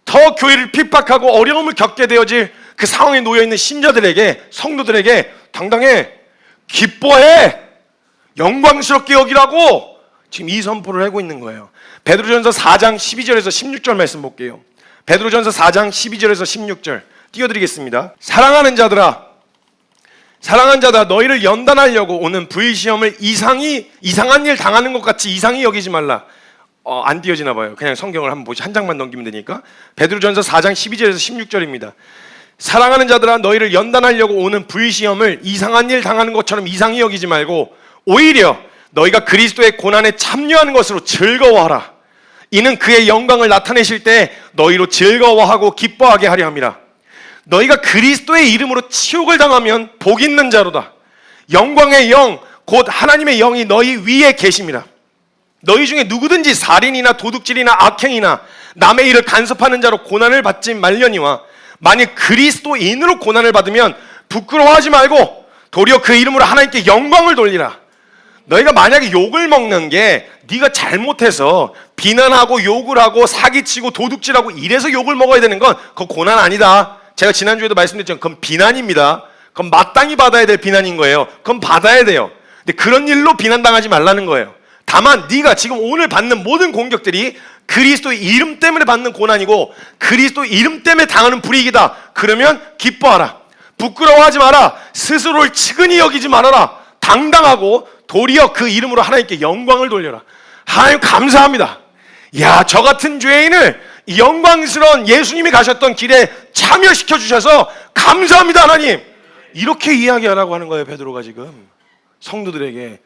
더 교회를 핍박하고 어려움을 겪게 되어질 그 상황에 놓여있는 신자들에게, 성도들에게 당당해, 기뻐해, 영광스럽게 여기라고 지금 이 선포를 하고 있는 거예요. 베드로전서 4장 12절에서 16절 말씀 볼게요. 베드로전서 4장 12절에서 16절 띄워드리겠습니다. 사랑하는 자들아, 너희를 연단하려고 오는 불시험을 이상한 일 당하는 것 같이 이상히 여기지 말라. 안 띄어지나 봐요. 그냥 성경을 한번 보시, 한 장만 넘기면 되니까. 베드로전서 4장 12절에서 16절입니다. 사랑하는 자들아, 너희를 연단하려고 오는 불시험을 이상한 일 당하는 것처럼 이상히 여기지 말고 오히려 너희가 그리스도의 고난에 참여하는 것으로 즐거워하라. 이는 그의 영광을 나타내실 때 너희로 즐거워하고 기뻐하게 하려 함이라. 너희가 그리스도의 이름으로 치욕을 당하면 복 있는 자로다. 영광의 영 곧 하나님의 영이 너희 위에 계심이라. 너희 중에 누구든지 살인이나 도둑질이나 악행이나 남의 일을 간섭하는 자로 고난을 받지 말려니와 만일 그리스도인으로 고난을 받으면 부끄러워하지 말고 도리어 그 이름으로 하나님께 영광을 돌리라. 너희가 만약에 욕을 먹는 게 네가 잘못해서 비난하고 욕을 하고 사기치고 도둑질하고 이래서 욕을 먹어야 되는 건 그건 고난 아니다. 제가 지난주에도 말씀드렸지만 그건 비난입니다. 그건 마땅히 받아야 될 비난인 거예요. 그건 받아야 돼요. 근데 그런 일로 비난당하지 말라는 거예요. 다만 네가 지금 오늘 받는 모든 공격들이 그리스도의 이름 때문에 받는 고난이고 그리스도 이름 때문에 당하는 불이익이다. 그러면 기뻐하라. 부끄러워하지 마라. 스스로를 측은히 여기지 말아라. 당당하고 도리어 그 이름으로 하나님께 영광을 돌려라. 하나님 감사합니다. 야, 저 같은 죄인을 영광스러운 예수님이 가셨던 길에 참여시켜 주셔서 감사합니다 하나님. 이렇게 이야기하라고 하는 거예요. 베드로가 지금 성도들에게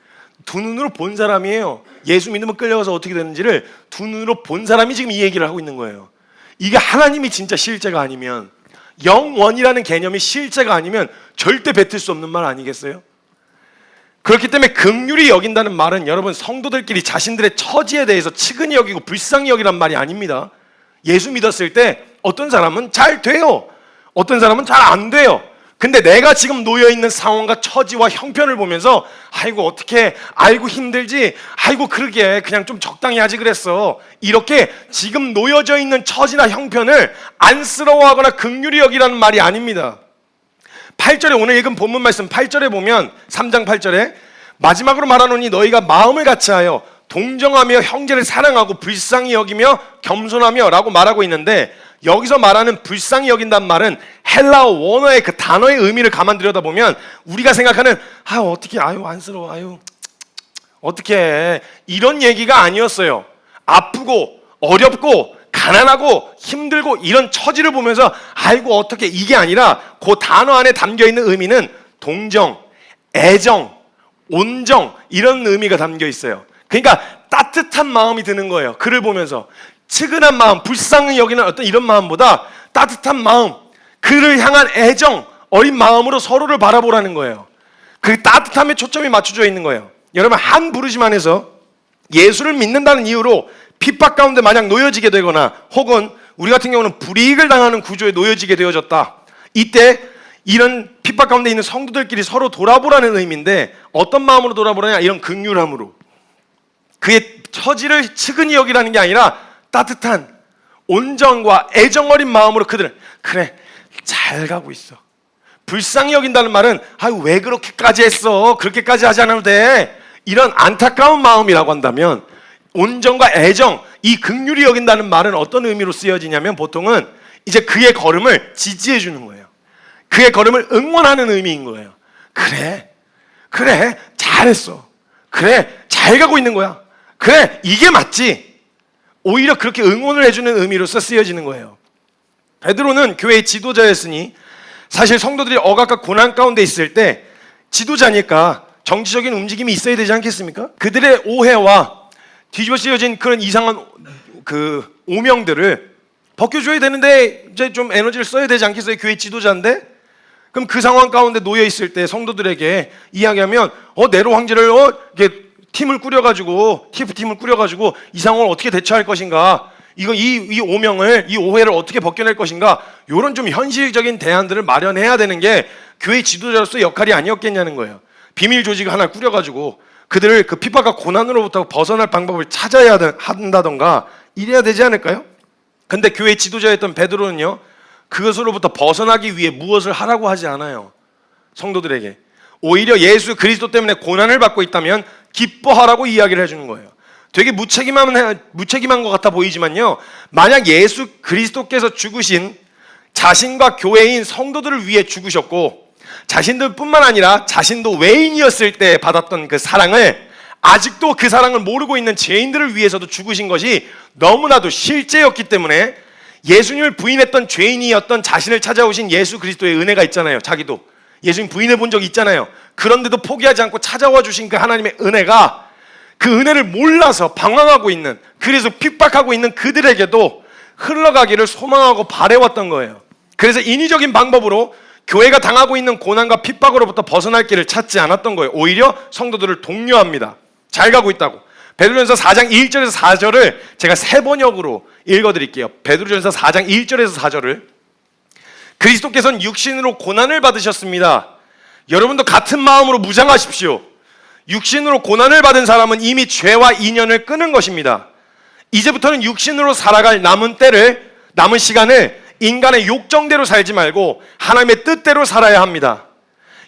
두 눈으로 본 사람이에요. 예수 믿으면 끌려가서 어떻게 되는지를 두 눈으로 본 사람이 지금 이 얘기를 하고 있는 거예요. 이게 하나님이 진짜 실제가 아니면, 영원이라는 개념이 실제가 아니면 절대 뱉을 수 없는 말 아니겠어요? 그렇기 때문에 긍휼히 여긴다는 말은 여러분 성도들끼리 자신들의 처지에 대해서 측은히 여기고 불쌍히 여기란 말이 아닙니다. 예수 믿었을 때 어떤 사람은 잘 돼요. 어떤 사람은 잘 안 돼요. 근데 내가 지금 놓여있는 상황과 처지와 형편을 보면서 아이고 어떻게 아이고 힘들지 아이고 그러게 그냥 좀 적당히 하지 그랬어. 이렇게 지금 놓여져 있는 처지나 형편을 안쓰러워하거나 긍휼히 여기라는 말이 아닙니다. 8절에 오늘 읽은 본문 말씀 8절에 보면 3장 8절에 마지막으로 말하노니 너희가 마음을 같이하여 동정하며 형제를 사랑하고 불쌍히 여기며 겸손하며 라고 말하고 있는데 여기서 말하는 불쌍히 여긴다는 말은 헬라어 원어의 그 단어의 의미를 가만 들여다보면 우리가 생각하는 어떻게 안쓰러워 어떻게 이런 얘기가 아니었어요. 아프고 어렵고 가난하고 힘들고 이런 처지를 보면서 아이고 어떻게 이게 아니라 그 단어 안에 담겨있는 의미는 동정, 애정, 온정 이런 의미가 담겨 있어요. 그러니까 따뜻한 마음이 드는 거예요. 글을 보면서 측은한 마음, 불쌍히 여기는 어떤 이런 마음보다 따뜻한 마음, 그를 향한 애정, 어린 마음으로 서로를 바라보라는 거예요. 그 따뜻함에 초점이 맞춰져 있는 거예요. 여러분 한 부르심 안에서 예수를 믿는다는 이유로 핍박 가운데 만약 놓여지게 되거나 혹은 우리 같은 경우는 불이익을 당하는 구조에 놓여지게 되어졌다. 이때 이런 핍박 가운데 있는 성도들끼리 서로 돌아보라는 의미인데 어떤 마음으로 돌아보느냐? 이런 긍휼함으로. 그의 처지를 측은히 여기라는 게 아니라 따뜻한 온정과 애정 어린 마음으로 그들은 그래 잘 가고 있어. 불쌍히 여긴다는 말은 왜 그렇게까지 했어? 그렇게까지 하지 않아도 돼. 이런 안타까운 마음이라고 한다면 온정과 애정, 이 긍휼히 여긴다는 말은 어떤 의미로 쓰여지냐면 보통은 이제 그의 걸음을 지지해 주는 거예요. 그의 걸음을 응원하는 의미인 거예요. 그래 잘했어. 그래 잘 가고 있는 거야. 그래 이게 맞지. 오히려 그렇게 응원을 해주는 의미로서 쓰여지는 거예요. 베드로는 교회의 지도자였으니 사실 성도들이 억압과 고난 가운데 있을 때 지도자니까 정치적인 움직임이 있어야 되지 않겠습니까? 그들의 오해와 뒤집어 쓰여진 그런 이상한 그 오명들을 벗겨줘야 되는데 이제 좀 에너지를 써야 되지 않겠어요? 교회 지도자인데? 그럼 그 상황 가운데 놓여 있을 때 성도들에게 이야기하면 네로 황제를 이렇게 팀을 꾸려가지고 TF팀을 꾸려가지고 이 상황을 어떻게 대처할 것인가, 이 오명을, 이 오해를 어떻게 벗겨낼 것인가, 이런 좀 현실적인 대안들을 마련해야 되는 게 교회 지도자로서의 역할이 아니었겠냐는 거예요. 비밀 조직을 하나 꾸려가지고 그들을 그 핍박과 고난으로부터 벗어날 방법을 찾아야 한다던가 이래야 되지 않을까요? 근데 교회 지도자였던 베드로는요, 그것으로부터 벗어나기 위해 무엇을 하라고 하지 않아요. 성도들에게 오히려 예수 그리스도 때문에 고난을 받고 있다면 기뻐하라고 이야기를 해주는 거예요. 되게 무책임한 것 같아 보이지만요, 만약 예수 그리스도께서 죽으신 자신과 교회인 성도들을 위해 죽으셨고 자신들뿐만 아니라 자신도 외인이었을 때 받았던 그 사랑을 아직도 그 사랑을 모르고 있는 죄인들을 위해서도 죽으신 것이 너무나도 실제였기 때문에 예수님을 부인했던 죄인이었던 자신을 찾아오신 예수 그리스도의 은혜가 있잖아요. 자기도 예수님 부인해 본 적이 있잖아요. 그런데도 포기하지 않고 찾아와 주신 그 하나님의 은혜가 그 은혜를 몰라서 방황하고 있는, 그래서 핍박하고 있는 그들에게도 흘러가기를 소망하고 바래왔던 거예요. 그래서 인위적인 방법으로 교회가 당하고 있는 고난과 핍박으로부터 벗어날 길을 찾지 않았던 거예요. 오히려 성도들을 독려합니다. 잘 가고 있다고. 베드로전서 4장 1절에서 4절을 제가 세 번역으로 읽어드릴게요. 베드로전서 4장 1절에서 4절을. 그리스도께서는 육신으로 고난을 받으셨습니다. 여러분도 같은 마음으로 무장하십시오. 육신으로 고난을 받은 사람은 이미 죄와 인연을 끊은 것입니다. 이제부터는 육신으로 살아갈 남은 시간을 인간의 욕정대로 살지 말고 하나님의 뜻대로 살아야 합니다.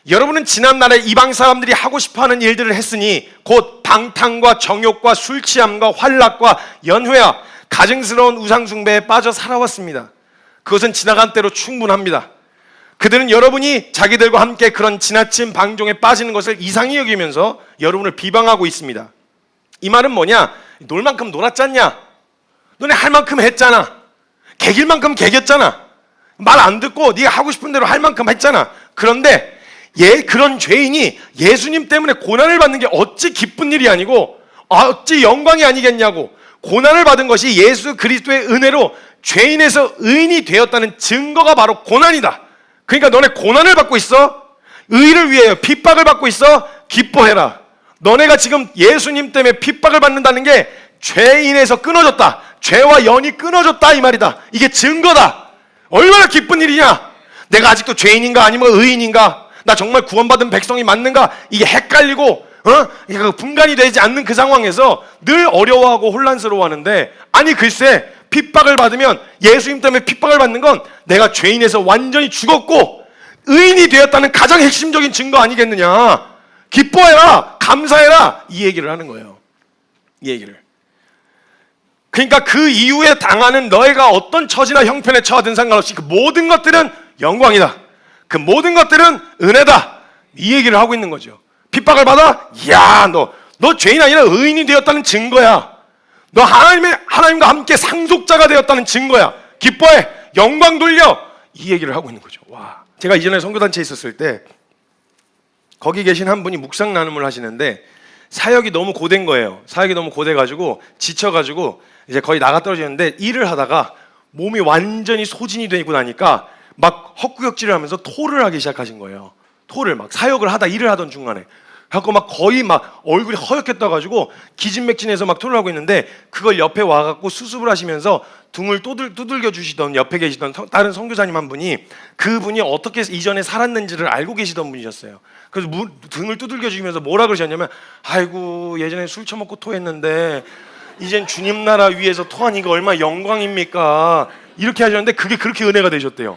여러분은 지난날에 이방 사람들이 하고 싶어하는 일들을 했으니 곧 방탕과 정욕과 술 취함과 환락과 연회와 가증스러운 우상 숭배에 빠져 살아왔습니다. 그것은 지나간 때로 충분합니다. 그들은 여러분이 자기들과 함께 그런 지나친 방종에 빠지는 것을 이상히 여기면서 여러분을 비방하고 있습니다. 이 말은 뭐냐? 놀 만큼 놀았잖냐? 너네 할 만큼 했잖아. 개길 만큼 개겼잖아. 말 안 듣고 네가 하고 싶은 대로 할 만큼 했잖아. 그런데 그런 죄인이 예수님 때문에 고난을 받는 게 어찌 기쁜 일이 아니고 어찌 영광이 아니겠냐고. 고난을 받은 것이 예수 그리스도의 은혜로 죄인에서 의인이 되었다는 증거가 바로 고난이다. 그러니까 너네 고난을 받고 있어? 의를 위하여 핍박을 받고 있어? 기뻐해라. 너네가 지금 예수님 때문에 핍박을 받는다는 게 죄인에서 끊어졌다. 죄와 연이 끊어졌다 이 말이다. 이게 증거다. 얼마나 기쁜 일이냐. 내가 아직도 죄인인가 아니면 의인인가, 나 정말 구원받은 백성이 맞는가, 이게 헷갈리고 이게 분간이 되지 않는 그 상황에서 늘 어려워하고 혼란스러워하는데, 아니 글쎄 핍박을 받으면, 예수님 때문에 핍박을 받는 건 내가 죄인에서 완전히 죽었고 의인이 되었다는 가장 핵심적인 증거 아니겠느냐. 기뻐해라, 감사해라, 이 얘기를 하는 거예요. 이 얘기를. 그러니까 그 이후에 당하는 너희가 어떤 처지나 형편에 처하든 상관없이 그 모든 것들은 영광이다. 그 모든 것들은 은혜다. 이 얘기를 하고 있는 거죠. 핍박을 받아? 이야, 너 죄인 아니라 의인이 되었다는 증거야. 너 하나님과 함께 상속자가 되었다는 증거야. 기뻐해. 영광 돌려. 이 얘기를 하고 있는 거죠. 와. 제가 이전에 선교단체에 있었을 때 거기 계신 한 분이 묵상 나눔을 하시는데 사역이 너무 고된 거예요. 사역이 너무 고돼가지고 지쳐가지고 이제 거의 나가 떨어지는데, 일을 하다가 몸이 완전히 소진이 되고 나니까 막 헛구역질을 하면서 토를 하기 시작하신 거예요. 토를 막 사역을 하다 일을 하던 중간에 하고 막 거의 막 얼굴이 허옇게 떠가지고 기진맥진해서 막 토를 하고 있는데, 그걸 옆에 와갖고 수습을 하시면서 등을 두들겨 주시던 옆에 계시던 다른 선교사님 한 분이, 그분이 어떻게 이전에 살았는지를 알고 계시던 분이셨어요. 그래서 등을 두들겨 주시면서 뭐라 그러셨냐면, 아이고 예전에 술 처먹고 토했는데 이젠 주님 나라 위에서 토하니까 얼마나 영광입니까, 이렇게 하셨는데 그게 그렇게 은혜가 되셨대요.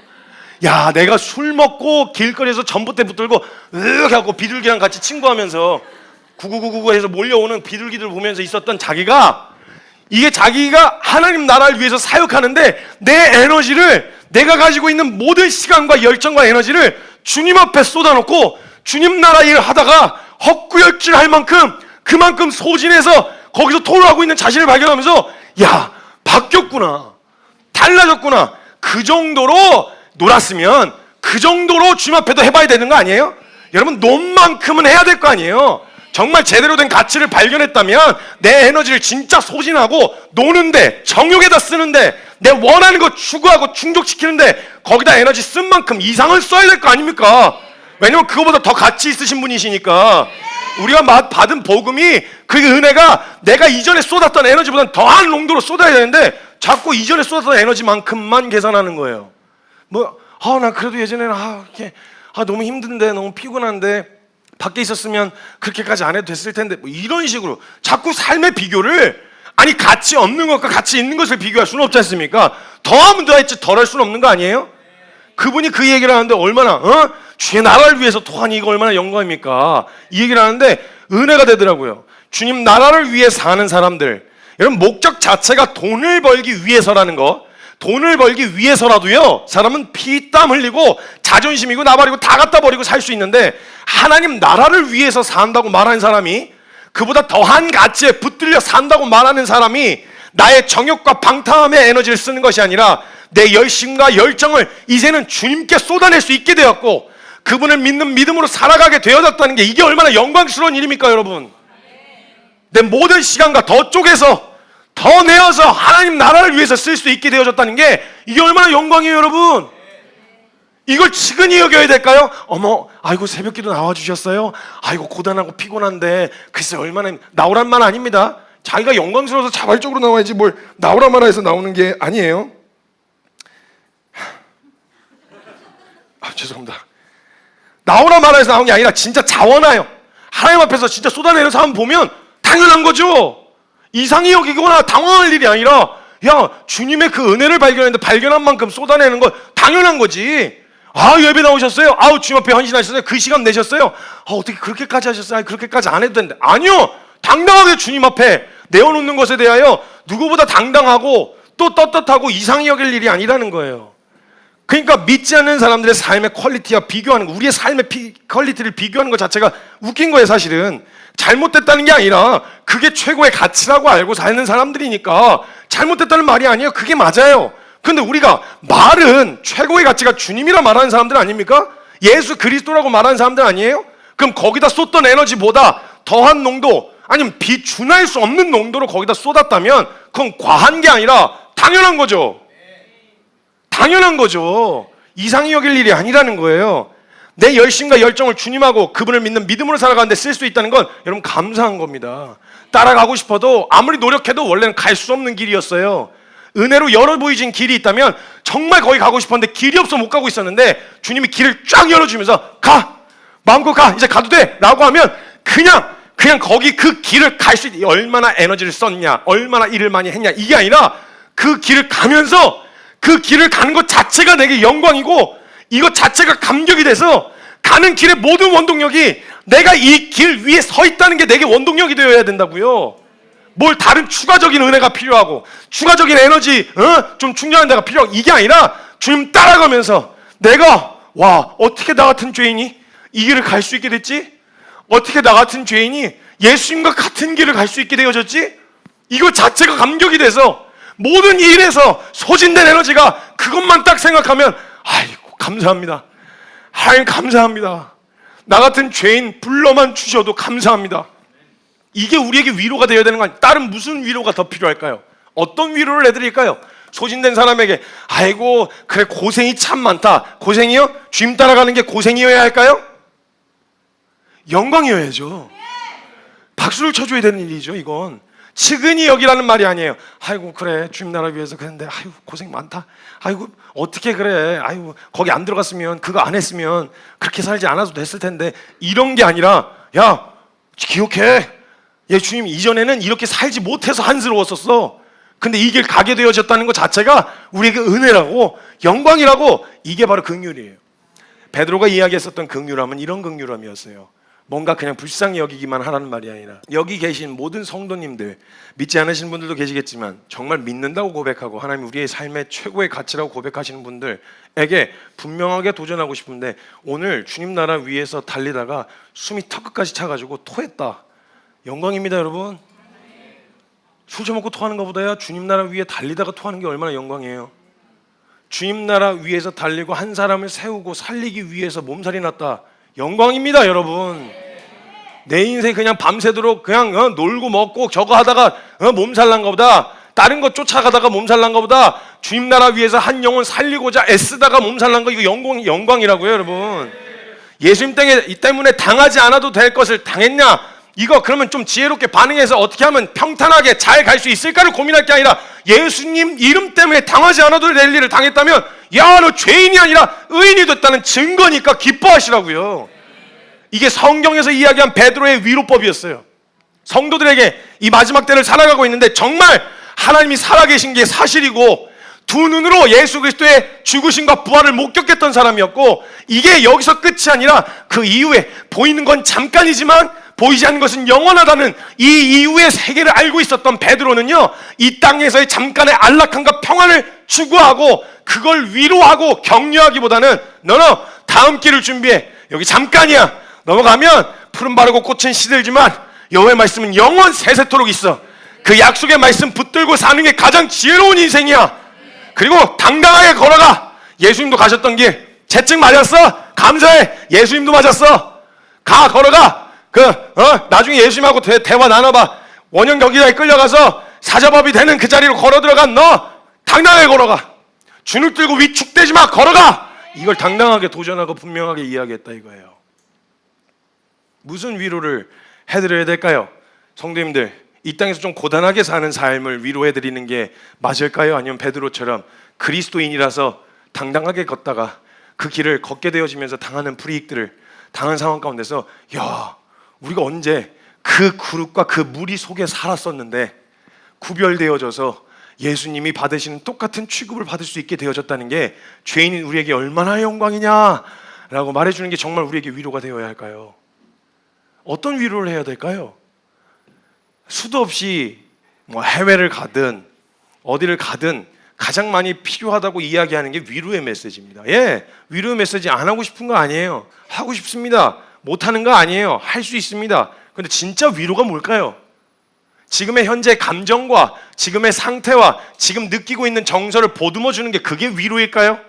야, 내가 술 먹고 길거리에서 전봇대 붙들고 으악 하고 비둘기랑 같이 친구하면서 구구구구 해서 몰려오는 비둘기들 보면서 있었던 자기가, 이게 자기가 하나님 나라를 위해서 사역하는데 내 에너지를, 내가 가지고 있는 모든 시간과 열정과 에너지를 주님 앞에 쏟아놓고 주님 나라 일을 하다가 헛구역질 할 만큼 그만큼 소진해서 거기서 토를 하고 있는 자신을 발견하면서, 야, 바뀌었구나, 달라졌구나. 그 정도로 놀았으면 그 정도로 주님 앞에도 해봐야 되는 거 아니에요? 여러분, 논만큼은 해야 될 거 아니에요? 정말 제대로 된 가치를 발견했다면 내 에너지를 진짜 소진하고 노는데, 정욕에다 쓰는데, 내 원하는 거 추구하고 충족시키는데 거기다 에너지 쓴 만큼 이상을 써야 될 거 아닙니까? 왜냐면 그거보다 더 가치 있으신 분이시니까. 우리가 받은 복음이, 그 은혜가 내가 이전에 쏟았던 에너지보다는 더한 농도로 쏟아야 되는데 자꾸 이전에 쏟았던 에너지만큼만 계산하는 거예요. 나 그래도 예전에는 너무 힘든데, 너무 피곤한데 밖에 있었으면 그렇게까지 안 해도 됐을 텐데, 이런 식으로 자꾸 삶의 비교를, 아니 가치 없는 것과 가치 있는 것을 비교할 수는 없지 않습니까? 더하면 더했지 덜할 수는 없는 거 아니에요? 그분이 그 얘기를 하는데 얼마나 주의 나라를 위해서 토하니 이거 얼마나 영광입니까? 이 얘기를 하는데 은혜가 되더라고요. 주님 나라를 위해 사는 사람들, 여러분 목적 자체가 돈을 벌기 위해서라는 거, 돈을 벌기 위해서라도요 사람은 피땀 흘리고 자존심이고 나발이고 다 갖다 버리고 살 수 있는데, 하나님 나라를 위해서 산다고 말하는 사람이, 그보다 더한 가치에 붙들려 산다고 말하는 사람이 나의 정욕과 방탕함의 에너지를 쓰는 것이 아니라 내 열심과 열정을 이제는 주님께 쏟아낼 수 있게 되었고 그분을 믿는 믿음으로 살아가게 되어졌다는 게, 이게 얼마나 영광스러운 일입니까 여러분? 내 모든 시간과 더 쪼개서 더 내어서 하나님 나라를 위해서 쓸 수 있게 되어졌다는 게, 이게 얼마나 영광이에요 여러분? 이걸 측은히 여겨야 될까요? 어머, 아이고 새벽기도 나와주셨어요? 아이고 고단하고 피곤한데 글쎄 얼마나 나오란 말 아닙니다. 자기가 영광스러워서 자발적으로 나와야지 뭘 나오란 말 해서 나오는 게 아니에요. 죄송합니다. 나오란 말 해서 나온 게 아니라 진짜 자원하여 하나님 앞에서 진짜 쏟아내는 사람 보면 당연한 거죠. 이상히 여기거나 당황할 일이 아니라 야, 주님의 그 은혜를 발견했는데 발견한 만큼 쏟아내는 건 당연한 거지. 아, 예배 나오셨어요? 아우, 주님 앞에 헌신하셨어요? 그 시간 내셨어요? 아, 어떻게 그렇게까지 하셨어요? 아니, 그렇게까지 안 해도 되는데. 아니요! 당당하게 주님 앞에 내어놓는 것에 대하여 누구보다 당당하고 또 떳떳하고 이상히 여길 일이 아니라는 거예요. 그러니까 믿지 않는 사람들의 삶의 퀄리티와 비교하는 거, 우리의 삶의 퀄리티를 비교하는 것 자체가 웃긴 거예요. 사실은 잘못됐다는 게 아니라 그게 최고의 가치라고 알고 사는 사람들이니까 잘못됐다는 말이 아니에요. 그게 맞아요. 근데 우리가 말은 최고의 가치가 주님이라 말하는 사람들 아닙니까? 예수 그리스도라고 말하는 사람들 아니에요? 그럼 거기다 쏟던 에너지보다 더한 농도 아니면 비준할 수 없는 농도로 거기다 쏟았다면 그건 과한 게 아니라 당연한 거죠. 당연한 거죠. 이상히 여길 일이 아니라는 거예요. 내 열심과 열정을 주님하고 그분을 믿는 믿음으로 살아가는데 쓸 수 있다는 건 여러분 감사한 겁니다. 따라가고 싶어도 아무리 노력해도 원래는 갈 수 없는 길이었어요. 은혜로 열어 보이진 길이 있다면 정말 거기 가고 싶었는데 길이 없어 못 가고 있었는데 주님이 길을 쫙 열어주면서 가! 마음껏 가! 이제 가도 돼! 라고 하면 그냥 거기 그 길을 갈 수 있게 얼마나 에너지를 썼냐, 얼마나 일을 많이 했냐 이게 아니라 그 길을 가면서 그 길을 가는 것 자체가 내게 영광이고 이것 자체가 감격이 돼서 가는 길의 모든 원동력이 내가 이 길 위에 서 있다는 게 내게 원동력이 되어야 된다고요. 뭘 다른 추가적인 은혜가 필요하고 추가적인 에너지 좀 충전하는 데가 필요하고 이게 아니라 주님 따라가면서 내가 와 어떻게 나 같은 죄인이 이 길을 갈 수 있게 됐지? 어떻게 나 같은 죄인이 예수님과 같은 길을 갈 수 있게 되어졌지? 이거 자체가 감격이 돼서 모든 일에서 소진된 에너지가 그것만 딱 생각하면 아이고 감사합니다. 하나님 감사합니다. 나 같은 죄인 불러만 주셔도 감사합니다. 이게 우리에게 위로가 되어야 되는 거 아니에요? 다른 무슨 위로가 더 필요할까요? 어떤 위로를 해드릴까요? 소진된 사람에게 아이고 그래 고생이 참 많다. 고생이요? 주님 따라가는 게 고생이어야 할까요? 영광이어야죠. 박수를 쳐줘야 되는 일이죠. 이건 측은히 여기라는 말이 아니에요. 아이고 그래 주님 나라 위해서 그랬는데 아이고 고생 많다. 아이고 어떻게 그래. 아이고 거기 안 들어갔으면 그거 안 했으면 그렇게 살지 않아도 됐을 텐데 이런 게 아니라 야 기억해. 예, 주님 이전에는 이렇게 살지 못해서 한스러웠었어. 근데 이 길 가게 되어졌다는 것 자체가 우리에게 은혜라고 영광이라고 이게 바로 긍휼이에요. 베드로가 이야기했었던 긍휼함은 이런 긍휼함이었어요. 뭔가 그냥 불쌍히 여기기만 하라는 말이 아니라 여기 계신 모든 성도님들 믿지 않으시는 분들도 계시겠지만 정말 믿는다고 고백하고 하나님 우리의 삶의 최고의 가치라고 고백하시는 분들에게 분명하게 도전하고 싶은데 오늘 주님 나라 위에서 달리다가 숨이 턱끝까지 차가지고 토했다. 영광입니다 여러분. 술 처먹고 토하는 것보다야 주님 나라 위에 달리다가 토하는 게 얼마나 영광이에요. 주님 나라 위에서 달리고 한 사람을 세우고 살리기 위해서 몸살이 났다. 영광입니다 여러분. 내 인생 그냥 밤새도록 그냥 놀고 먹고 저거 하다가 몸살 난 것보다 다른 거 쫓아가다가 몸살 난 것보다 주님 나라 위에서 한 영혼 살리고자 애쓰다가 몸살 난 거 이거 영광이라고요 여러분. 예수님 때문에 당하지 않아도 될 것을 당했냐 이거 그러면 좀 지혜롭게 반응해서 어떻게 하면 평탄하게 잘 갈 수 있을까를 고민할 게 아니라 예수님 이름 때문에 당하지 않아도 될 일을 당했다면 야 너 죄인이 아니라 의인이 됐다는 증거니까 기뻐하시라고요. 이게 성경에서 이야기한 베드로의 위로법이었어요. 성도들에게 이 마지막 때를 살아가고 있는데 정말 하나님이 살아계신 게 사실이고 두 눈으로 예수 그리스도의 죽으심과 부활을 목격했던 사람이었고 이게 여기서 끝이 아니라 그 이후에 보이는 건 잠깐이지만 보이지 않는 것은 영원하다는 이 이후의 세계를 알고 있었던 베드로는요 이 땅에서의 잠깐의 안락함과 평안을 추구하고 그걸 위로하고 격려하기보다는 너너 다음 길을 준비해. 여기 잠깐이야. 넘어가면 푸른 바르고 꽃은 시들지만 여호와의 말씀은 영원 세세토록 있어. 그 약속의 말씀 붙들고 사는 게 가장 지혜로운 인생이야. 그리고 당당하게 걸어가. 예수님도 가셨던 길 재증 맞았어? 감사해. 예수님도 맞았어. 가 걸어가. 나중에 예수님하고 대화 나눠봐. 원형 경기장에 끌려가서 사자법이 되는 그 자리로 걸어 들어간 너 당당하게 걸어가. 주눅 들고 위축되지 마. 걸어가. 이걸 당당하게 도전하고 분명하게 이야기했다 이거예요. 무슨 위로를 해드려야 될까요? 성도님들, 이 땅에서 좀 고단하게 사는 삶을 위로해드리는 게 맞을까요? 아니면 베드로처럼 그리스도인이라서 당당하게 걷다가 그 길을 걷게 되어지면서 당하는 불이익들을 당한 상황 가운데서 야, 우리가 언제 그 그룹과 그 무리 속에 살았었는데 구별되어져서 예수님이 받으시는 똑같은 취급을 받을 수 있게 되어졌다는 게 죄인인 우리에게 얼마나 영광이냐라고 말해주는 게 정말 우리에게 위로가 되어야 할까요? 어떤 위로를 해야 될까요? 수도 없이 해외를 가든 어디를 가든 가장 많이 필요하다고 이야기하는 게 위로의 메시지입니다. 예, 위로의 메시지 안 하고 싶은 거 아니에요. 하고 싶습니다. 못하는 거 아니에요. 할 수 있습니다. 근데 진짜 위로가 뭘까요? 지금의 현재 감정과 지금의 상태와 지금 느끼고 있는 정서를 보듬어 주는 게 그게 위로일까요?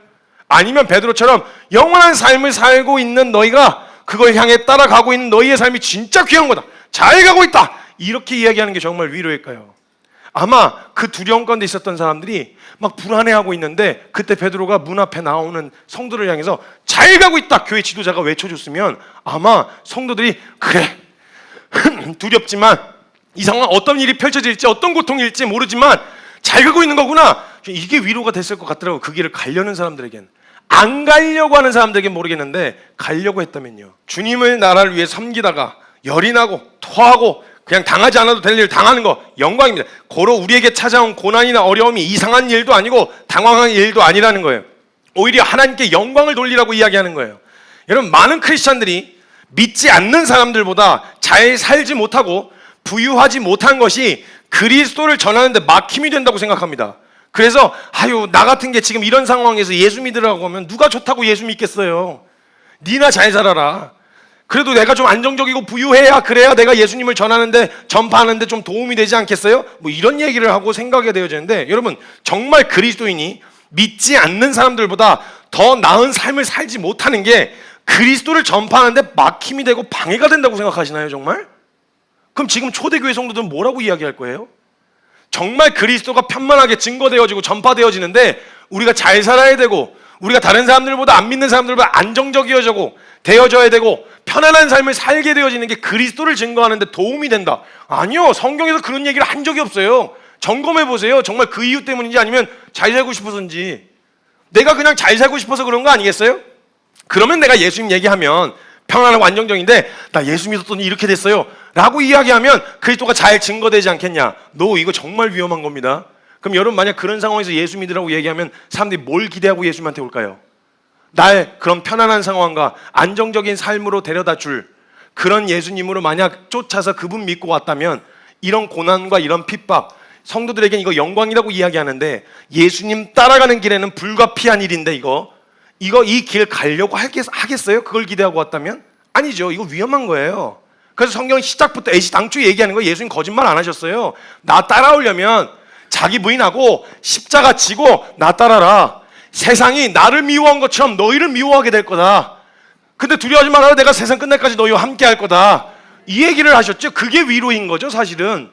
아니면 베드로처럼 영원한 삶을 살고 있는 너희가 그걸 향해 따라가고 있는 너희의 삶이 진짜 귀한 거다, 잘 가고 있다, 이렇게 이야기하는 게 정말 위로일까요? 아마 그 두려움 가운데 있었던 사람들이 막 불안해하고 있는데 그때 베드로가 문 앞에 나오는 성도를 향해서 잘 가고 있다 교회 지도자가 외쳐줬으면 아마 성도들이 그래 두렵지만 이 상황 어떤 일이 펼쳐질지 어떤 고통일지 모르지만 잘 가고 있는 거구나, 이게 위로가 됐을 것 같더라고요. 그 길을 가려는 사람들에겐. 안 가려고 하는 사람들에겐 모르겠는데 가려고 했다면요, 주님을 나라를 위해 섬기다가 열이 나고 토하고 그냥 당하지 않아도 될 일 당하는 거 영광입니다. 고로 우리에게 찾아온 고난이나 어려움이 이상한 일도 아니고 당황한 일도 아니라는 거예요. 오히려 하나님께 영광을 돌리라고 이야기하는 거예요. 여러분, 많은 크리스찬들이 믿지 않는 사람들보다 잘 살지 못하고 부유하지 못한 것이 그리스도를 전하는데 막힘이 된다고 생각합니다. 그래서 아유, 나 같은 게 지금 이런 상황에서 예수 믿으라고 하면 누가 좋다고 예수 믿겠어요? 니나 잘 살아라. 그래도 내가 좀 안정적이고 부유해야 그래야 내가 예수님을 전하는데 전파하는데 좀 도움이 되지 않겠어요? 뭐 이런 얘기를 하고 생각이 되어지는데, 여러분, 정말 그리스도인이 믿지 않는 사람들보다 더 나은 삶을 살지 못하는 게 그리스도를 전파하는데 막힘이 되고 방해가 된다고 생각하시나요, 정말? 그럼 지금 초대교회 성도들은 뭐라고 이야기할 거예요? 정말 그리스도가 편만하게 증거되어지고 전파되어지는데 우리가 잘 살아야 되고 우리가 다른 사람들보다 안 믿는 사람들보다 안정적이어지고 되어져야 되고 편안한 삶을 살게 되어지는 게 그리스도를 증거하는데 도움이 된다. 아니요, 성경에서 그런 얘기를 한 적이 없어요. 점검해 보세요. 정말 그 이유 때문인지 아니면 잘 살고 싶어서인지. 내가 그냥 잘 살고 싶어서 그런 거 아니겠어요? 그러면 내가 예수님 얘기하면 평안하고 안정적인데 나 예수 믿었더니 이렇게 됐어요 라고 이야기하면 그리스도가 잘 증거되지 않겠냐? 너 이거 정말 위험한 겁니다. 그럼 여러분, 만약 그런 상황에서 예수 믿으라고 얘기하면 사람들이 뭘 기대하고 예수님한테 올까요? 날 그런 편안한 상황과 안정적인 삶으로 데려다 줄 그런 예수님으로 만약 쫓아서 그분 믿고 왔다면 이런 고난과 이런 핍박, 성도들에겐 이거 영광이라고 이야기하는데 예수님 따라가는 길에는 불가피한 일인데 이 길 가려고 하겠어요? 그걸 기대하고 왔다면? 아니죠. 이거 위험한 거예요. 그래서 성경은 시작부터 애시당초에 얘기하는 거예요. 예수님 거짓말 안 하셨어요. 나 따라오려면 자기 부인하고 십자가 지고 나 따라라. 세상이 나를 미워한 것처럼 너희를 미워하게 될 거다. 근데 두려워하지 말아라. 내가 세상 끝날까지 너희와 함께 할 거다. 이 얘기를 하셨죠. 그게 위로인 거죠, 사실은.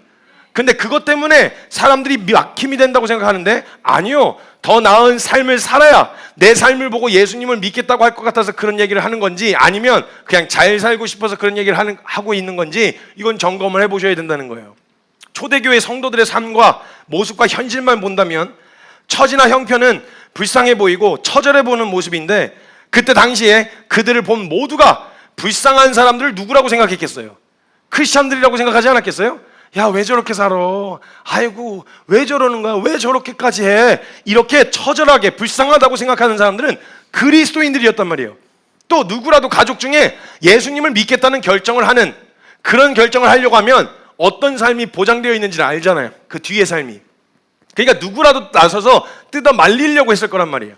근데 그것 때문에 사람들이 막힘이 된다고 생각하는데 아니요, 더 나은 삶을 살아야 내 삶을 보고 예수님을 믿겠다고 할 것 같아서 그런 얘기를 하는 건지 아니면 그냥 잘 살고 싶어서 그런 얘기를 하고 있는 건지 이건 점검을 해보셔야 된다는 거예요. 초대교회 성도들의 삶과 모습과 현실만 본다면 처지나 형편은 불쌍해 보이고 처절해 보이는 모습인데 그때 당시에 그들을 본 모두가 불쌍한 사람들을 누구라고 생각했겠어요? 크리스찬들이라고 생각하지 않았겠어요? 야, 왜 저렇게 살아? 아이고, 왜 저러는 거야? 왜 저렇게까지 해? 이렇게 처절하게 불쌍하다고 생각하는 사람들은 그리스도인들이었단 말이에요. 또 누구라도 가족 중에 예수님을 믿겠다는 결정을 하는, 그런 결정을 하려고 하면 어떤 삶이 보장되어 있는지를 알잖아요. 그 뒤의 삶이. 그러니까 누구라도 나서서 뜯어 말리려고 했을 거란 말이에요.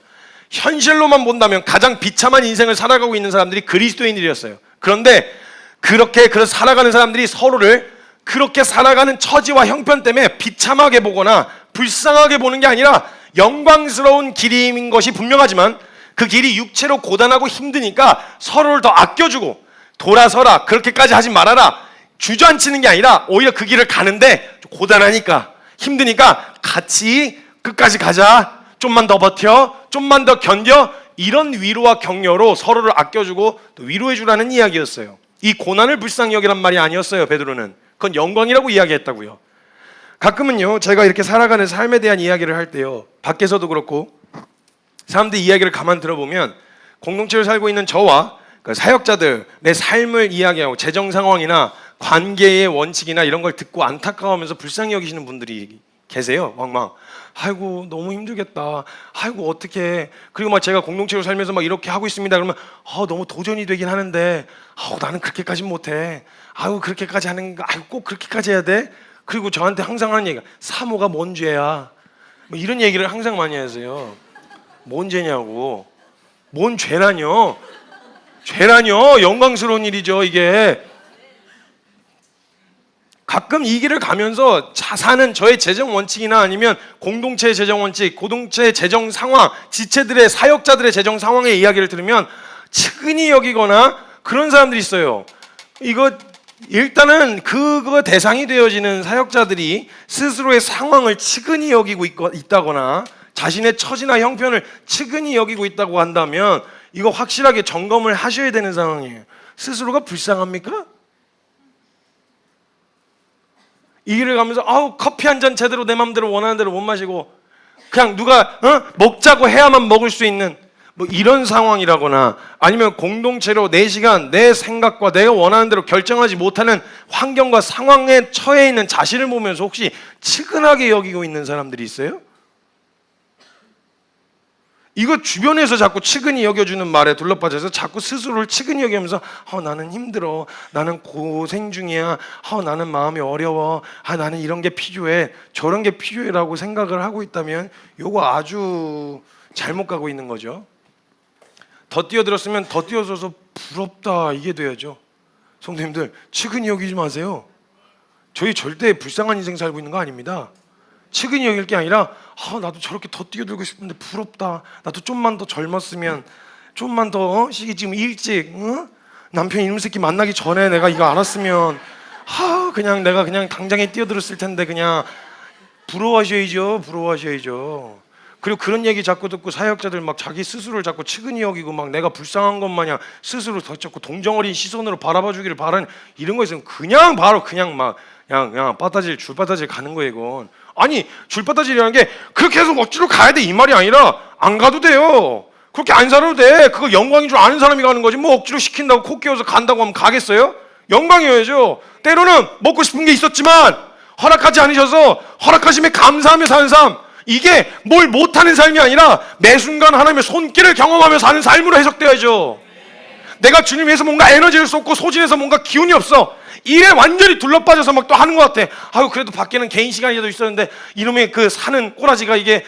현실로만 본다면 가장 비참한 인생을 살아가고 있는 사람들이 그리스도인들이었어요. 그런데 그렇게 살아가는 사람들이 서로를 그렇게 살아가는 처지와 형편 때문에 비참하게 보거나 불쌍하게 보는 게 아니라 영광스러운 길인 것이 분명하지만 그 길이 육체로 고단하고 힘드니까 서로를 더 아껴주고 돌아서라, 그렇게까지 하지 말아라, 주저앉히는 게 아니라 오히려 그 길을 가는데 고단하니까 힘드니까 같이 끝까지 가자, 좀만 더 버텨, 좀만 더 견뎌. 이런 위로와 격려로 서로를 아껴주고 또 위로해주라는 이야기였어요. 이 고난을 불쌍히 여기란 말이 아니었어요. 베드로는 그건 영광이라고 이야기했다고요. 가끔은요, 제가 이렇게 살아가는 삶에 대한 이야기를 할 때요, 밖에서도 그렇고 사람들 이야기를 가만 들어보면 공동체를 살고 있는 저와 그 사역자들의 삶을 이야기하고 재정 상황이나 관계의 원칙이나 이런 걸 듣고 안타까워하면서 불쌍히 여기시는 분들이 계세요. 막 아이고 너무 힘들겠다. 아이고 어떡해. 그리고 막 제가 공동체로 살면서 막 이렇게 하고 있습니다. 그러면 너무 도전이 되긴 하는데 나는 그렇게까지 못해. 아이고 그렇게까지 하는 거, 아이고 꼭 그렇게까지 해야 돼? 그리고 저한테 항상 하는 얘기가 사모가 뭔 죄야. 뭐 이런 얘기를 항상 많이 하세요. 뭔 죄냐고. 뭔 죄라뇨. 죄라뇨. 영광스러운 일이죠 이게. 가끔 이 길을 가면서 사는 저의 재정 원칙이나 아니면 공동체의 재정 원칙, 공동체의 재정 상황, 지체들의 사역자들의 재정 상황의 이야기를 들으면 측은히 여기거나 그런 사람들이 있어요. 이거 일단은 그거 대상이 되어지는 사역자들이 스스로의 상황을 측은히 여기고 있다거나 자신의 처지나 형편을 측은히 여기고 있다고 한다면 이거 확실하게 점검을 하셔야 되는 상황이에요. 스스로가 불쌍합니까? 이 길을 가면서 커피 한 잔 제대로 내 맘대로 원하는 대로 못 마시고 그냥 누가 먹자고 해야만 먹을 수 있는 뭐 이런 상황이라거나 아니면 공동체로 내 시간, 내 생각과 내가 원하는 대로 결정하지 못하는 환경과 상황에 처해 있는 자신을 보면서 혹시 측은하게 여기고 있는 사람들이 있어요? 이거 주변에서 자꾸 측은히 여겨주는 말에 둘러빠져서 자꾸 스스로를 측은히 여기면서 나는 힘들어, 나는 고생 중이야, 나는 마음이 어려워, 나는 이런 게 필요해, 저런 게 필요해라고 생각을 하고 있다면 이거 아주 잘못 가고 있는 거죠. 더 뛰어들었으면 더 뛰어서서 부럽다 이게 돼야죠. 성도님들 측은히 여기지 마세요. 저희 절대 불쌍한 인생 살고 있는 거 아닙니다. 측은히 여길 게 아니라 나도 저렇게 더 뛰어들고 싶은데 부럽다. 나도 좀만 더 젊었으면, 좀만 더 시기 지금 일찍 남편 이놈 새끼 만나기 전에 내가 이거 알았으면 그냥 내가 그냥 당장에 뛰어들었을 텐데. 그냥 부러워하셔야죠. 부러워하셔야죠. 그리고 그런 얘기 자꾸 듣고 사역자들 막 자기 스스로를 자꾸 측은히 여기고 막 내가 불쌍한 것 마냥 스스로 더 자꾸 동정어린 시선으로 바라봐 주기를 바라는 이런 거 있으면 그냥 바로 그냥 막 그냥 빠따질 줄 빠따질 가는 거예요. 이건 아니 줄바따질이라는 게 그렇게 해서 억지로 가야 돼 이 말이 아니라 안 가도 돼요. 그렇게 안 살아도 돼. 그거 영광인 줄 아는 사람이 가는 거지. 뭐 억지로 시킨다고 코 끼워서 간다고 하면 가겠어요? 영광이어야죠. 때로는 먹고 싶은 게 있었지만 허락하지 않으셔서 허락하심에 감사하며 사는 삶, 이게 뭘 못하는 삶이 아니라 매 순간 하나님의 손길을 경험하며 사는 삶으로 해석되어야죠. 내가 주님 위해서 뭔가 에너지를 쏟고 소진해서 뭔가 기운이 없어. 일에 완전히 둘러빠져서 막 또 하는 것 같아. 그래도 밖에는 개인 시간이라도 있었는데 이놈의 그 사는 꼬라지가 이게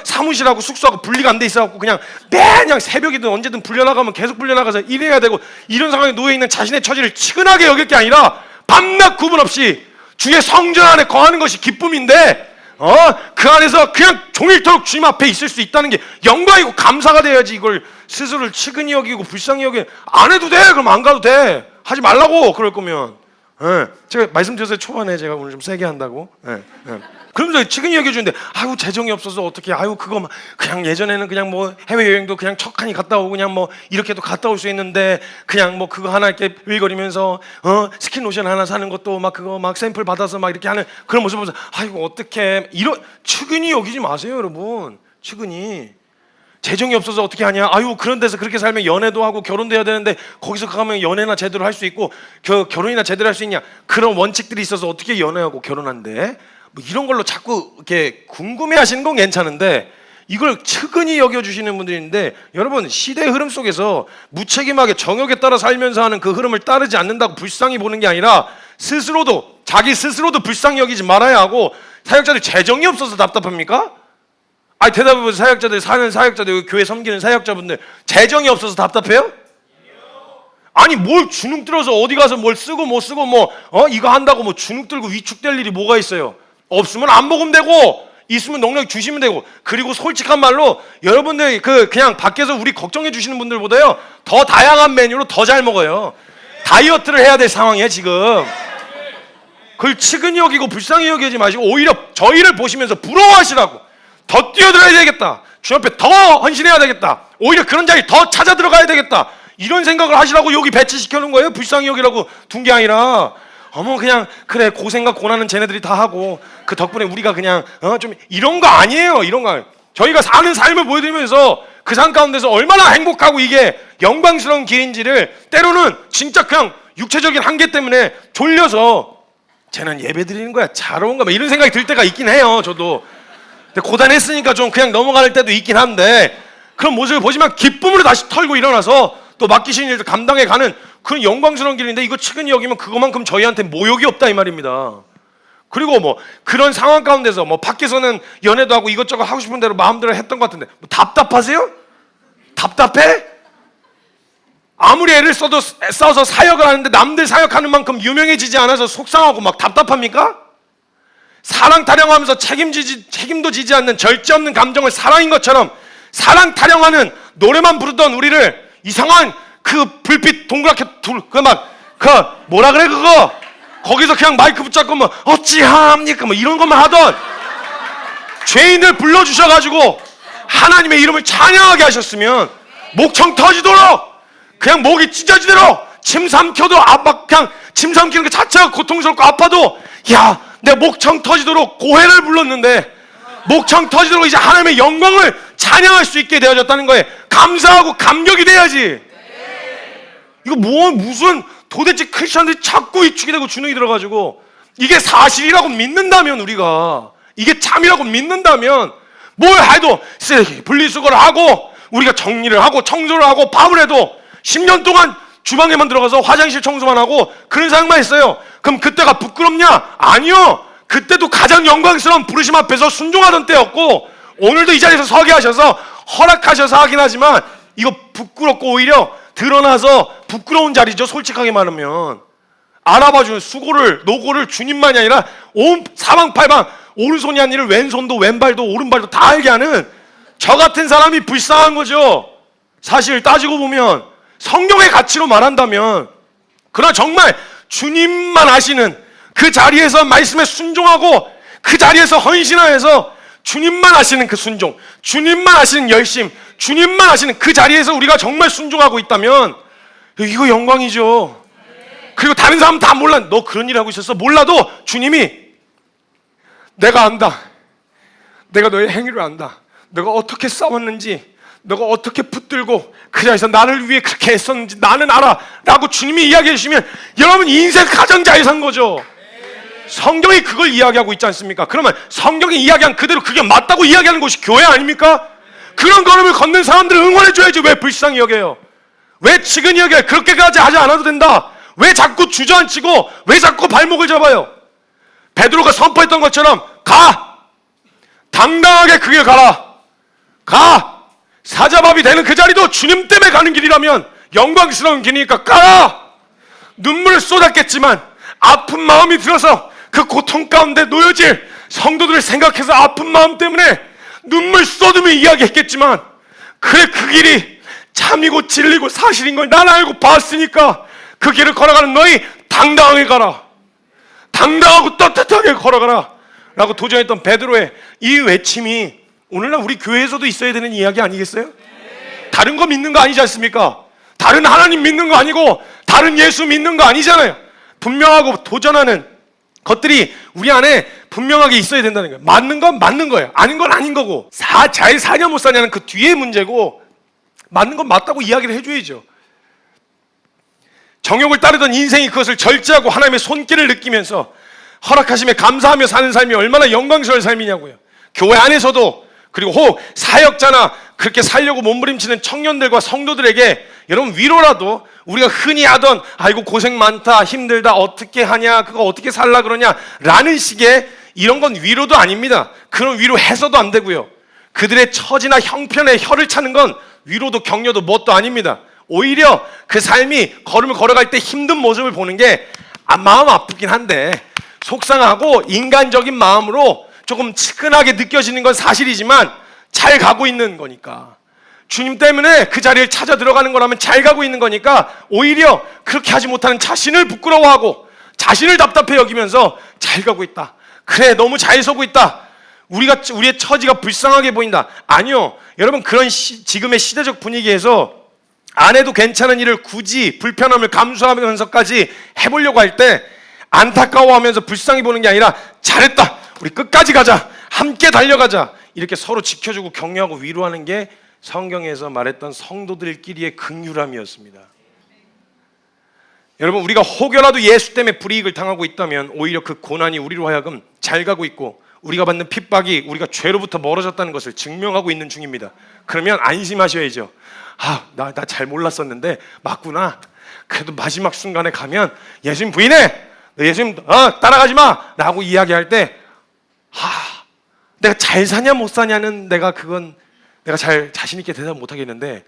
사무실하고 숙소하고 분리가 안 돼 있어갖고 그냥 매년 새벽이든 언제든 불려나가면 계속 불려나가서 일해야 되고 이런 상황에 놓여있는 자신의 처지를 치근하게 여길 게 아니라 밤낮 구분 없이 주의 성전 안에 거하는 것이 기쁨인데 그 안에서 그냥 종일토록 주님 앞에 있을 수 있다는 게 영광이고 감사가 돼야지. 이걸 스스로를 측은히 여기고 불쌍히 여기고 안 해도 돼. 그럼 안 가도 돼. 하지 말라고. 그럴 거면 제가 말씀드렸어요. 초반에 제가 오늘 좀 세게 한다고. 그러면서 측은히 여겨주는데 재정이 없어서 어떻게 그거 그냥 예전에는 그냥 뭐 해외여행도 그냥 척하니 갔다 오고 그냥 뭐 이렇게도 갔다 올 수 있는데 그냥 뭐 그거 하나 이렇게 일거리면서 스킨로션 하나 사는 것도 막 그거 막 샘플 받아서 막 이렇게 하는 그런 모습 보면서 어떻게 이런 측은히 여기지 마세요 여러분. 측은히 재정이 없어서 어떻게 하냐. 그런 데서 그렇게 살면 연애도 하고 결혼도 해야 되는데 거기서 가면 연애나 제대로 할 수 있고 결혼이나 제대로 할 수 있냐. 그런 원칙들이 있어서 어떻게 연애하고 결혼한대. 뭐 이런 걸로 자꾸 이렇게 궁금해하시는 건 괜찮은데 이걸 측은히 여겨주시는 분들인데 여러분 시대의 흐름 속에서 무책임하게 정욕에 따라 살면서 하는 그 흐름을 따르지 않는다고 불쌍히 보는 게 아니라 자기 스스로도 불쌍히 여기지 말아야 하고. 사역자들 재정이 없어서 답답합니까? 대답해보세요. 사역자들 사는 사역자들 교회 섬기는 사역자분들 재정이 없어서 답답해요? 아니 뭘 주눅 들어서 어디 가서 뭘 쓰고 뭐 쓰고 이거 한다고 뭐 주눅 들고 위축될 일이 뭐가 있어요? 없으면 안 먹으면 되고 있으면 넉넉히 주시면 되고. 그리고 솔직한 말로 여러분들 그냥 밖에서 우리 걱정해 주시는 분들보다요 더 다양한 메뉴로 더 잘 먹어요. 다이어트를 해야 될 상황이에요 지금. 그걸 측은히 여기고 불쌍히 여기지 마시고 오히려 저희를 보시면서 부러워하시라고. 더 뛰어들어야 되겠다. 주님 앞에 더 헌신해야 되겠다. 오히려 그런 자리 더 찾아 들어가야 되겠다. 이런 생각을 하시라고 여기 배치시켜 놓은 거예요. 불쌍히 여기라고 둔 게 아니라 어머 그냥 그래 고생과 고난은 쟤네들이 다 하고 그 덕분에 우리가 그냥 좀 이런 거 아니에요. 이런 거 저희가 사는 삶을 보여드리면서 그 삶 가운데서 얼마나 행복하고 이게 영광스러운 길인지를 때로는 진짜 그냥 육체적인 한계 때문에 졸려서 쟤는 예배 드리는 거야 잘 온가 막 이런 생각이 들 때가 있긴 해요. 저도 근데 고단했으니까 좀 그냥 넘어갈 때도 있긴 한데 그런 모습을 보지만 기쁨으로 다시 털고 일어나서 또 맡기신 일을 감당해 가는 그런 영광스러운 길인데 이거 측은히 여기면 그거만큼 저희한테 모욕이 없다 이 말입니다. 그리고 뭐 그런 상황 가운데서 뭐 밖에서는 연애도 하고 이것저것 하고 싶은 대로 마음대로 했던 것 같은데 뭐 답답하세요? 답답해? 아무리 애를 써서 사역을 하는데 남들 사역하는 만큼 유명해지지 않아서 속상하고 막 답답합니까? 사랑 타령하면서 책임도 지지 않는 절제 없는 감정을 사랑인 것처럼 사랑 타령하는 노래만 부르던 우리를 이상한 그 불빛 동그랗게 뭐라 그래 그거 거기서 그냥 마이크 붙잡고 뭐 어찌합니까 뭐 이런 것만 하던 죄인을 불러주셔가지고 하나님의 이름을 찬양하게 하셨으면 목청 터지도록 그냥 목이 찢어지도록 침 삼켜도 그냥 침 삼키는 그 자체가 고통스럽고 아파도 야 내 목청 터지도록 고해를 불렀는데 목청 터지도록 이제 하나님의 영광을 찬양할 수 있게 되어졌다는 거에 감사하고 감격이 돼야지. 이거 무슨 도대체 크리스천들이 자꾸 위축이 되고 주눅이 들어가지고 이게 사실이라고 믿는다면 우리가 이게 참이라고 믿는다면 뭘 해도 쓰레기 분리수거를 하고 우리가 정리를 하고 청소를 하고 밥을 해도 10년 동안 주방에만 들어가서 화장실 청소만 하고 그런 생각만 했어요. 그럼 그때가 부끄럽냐? 아니요. 그때도 가장 영광스러운 부르심 앞에서 순종하던 때였고 오늘도 이 자리에서 서게 하셔서 허락하셔서 하긴 하지만 이거 부끄럽고 오히려 드러나서 부끄러운 자리죠. 솔직하게 말하면 알아봐주는 노고를 주님만이 아니라 온 사방팔방 오른손이 아니라 왼손도 왼발도 오른발도 다 알게 하는 저 같은 사람이 불쌍한 거죠. 사실 따지고 보면 성경의 가치로 말한다면 그러나 정말 주님만 아시는 그 자리에서 말씀에 순종하고 그 자리에서 헌신하여서 주님만 아시는 그 순종, 주님만 아시는 열심, 주님만 아시는 그 자리에서 우리가 정말 순종하고 있다면 이거 영광이죠. 그리고 다른 사람은 다 몰라. 너 그런 일 하고 있었어? 몰라도 주님이 내가 안다. 내가 너의 행위를 안다. 너가 어떻게 싸웠는지, 너가 어떻게 붙들고 그 자리에서 나를 위해 그렇게 애썼는지 나는 알아 라고 주님이 이야기해 주시면 여러분 인생 가장 잘 산 거죠. 성경이 그걸 이야기하고 있지 않습니까? 그러면 성경이 이야기한 그대로 그게 맞다고 이야기하는 곳이 교회 아닙니까? 그런 걸음을 걷는 사람들을 응원해 줘야지. 왜 불쌍히 여겨요? 왜 치근히 여겨요? 그렇게까지 하지 않아도 된다. 왜 자꾸 주저앉히고 왜 자꾸 발목을 잡아요? 베드로가 선포했던 것처럼 가! 당당하게 그 길 가라. 가! 사자밥이 되는 그 자리도 주님 때문에 가는 길이라면 영광스러운 길이니까 가라! 눈물을 쏟았겠지만 아픈 마음이 들어서 그 고통 가운데 놓여질 성도들을 생각해서 아픈 마음 때문에 눈물 쏟으며 이야기했겠지만 그래 그 길이 참이고 진리고 사실인 걸 난 알고 봤으니까 그 길을 걸어가는 너희 당당하게 가라. 당당하고 떳떳하게 걸어가라 라고 도전했던 베드로의 이 외침이 오늘날 우리 교회에서도 있어야 되는 이야기 아니겠어요? 다른 거 믿는 거 아니지 않습니까? 다른 하나님 믿는 거 아니고 다른 예수 믿는 거 아니잖아요. 분명하고 도전하는 것들이 우리 안에 분명하게 있어야 된다는 거예요. 맞는 건 맞는 거예요. 아닌 건 아닌 거고 잘 사냐 못 사냐는 그 뒤에 문제고 맞는 건 맞다고 이야기를 해줘야죠. 정욕을 따르던 인생이 그것을 절제하고 하나님의 손길을 느끼면서 허락하심에 감사하며 사는 삶이 얼마나 영광스러운 삶이냐고요. 교회 안에서도 그리고 혹 사역자나 그렇게 살려고 몸부림치는 청년들과 성도들에게 여러분 위로라도 우리가 흔히 하던 아이고 고생 많다 힘들다 어떻게 하냐 그거 어떻게 살라 그러냐 라는 식의 이런 건 위로도 아닙니다. 그런 위로 해서도 안 되고요. 그들의 처지나 형편에 혀를 차는 건 위로도 격려도 뭣도 아닙니다. 오히려 그 삶이 걸음을 걸어갈 때 힘든 모습을 보는 게 마음 아프긴 한데 속상하고 인간적인 마음으로 조금 치근하게 느껴지는 건 사실이지만 잘 가고 있는 거니까 주님 때문에 그 자리를 찾아 들어가는 거라면 잘 가고 있는 거니까 오히려 그렇게 하지 못하는 자신을 부끄러워하고 자신을 답답해 여기면서 잘 가고 있다. 그래 너무 잘 서고 있다. 우리의 처지가 불쌍하게 보인다. 아니요. 여러분, 그런 지금의 시대적 분위기에서 안 해도 괜찮은 일을 굳이 불편함을 감수하면서까지 해보려고 할 때 안타까워하면서 불쌍히 보는 게 아니라 잘했다, 우리 끝까지 가자, 함께 달려가자, 이렇게 서로 지켜주고 격려하고 위로하는 게 성경에서 말했던 성도들끼리의 긍휼함이었습니다. 여러분, 우리가 혹여라도 예수 때문에 불이익을 당하고 있다면 오히려 그 고난이 우리로 하여금 잘 가고 있고 우리가 받는 핍박이 우리가 죄로부터 멀어졌다는 것을 증명하고 있는 중입니다. 그러면 안심하셔야죠. 나 잘 몰랐었는데 맞구나. 그래도 마지막 순간에 가면 예수님 부인해, 너 예수님 따라가지 마 라고 이야기할 때 내가 잘 사냐 못 사냐는 내가 잘 자신 있게 대답 못 하겠는데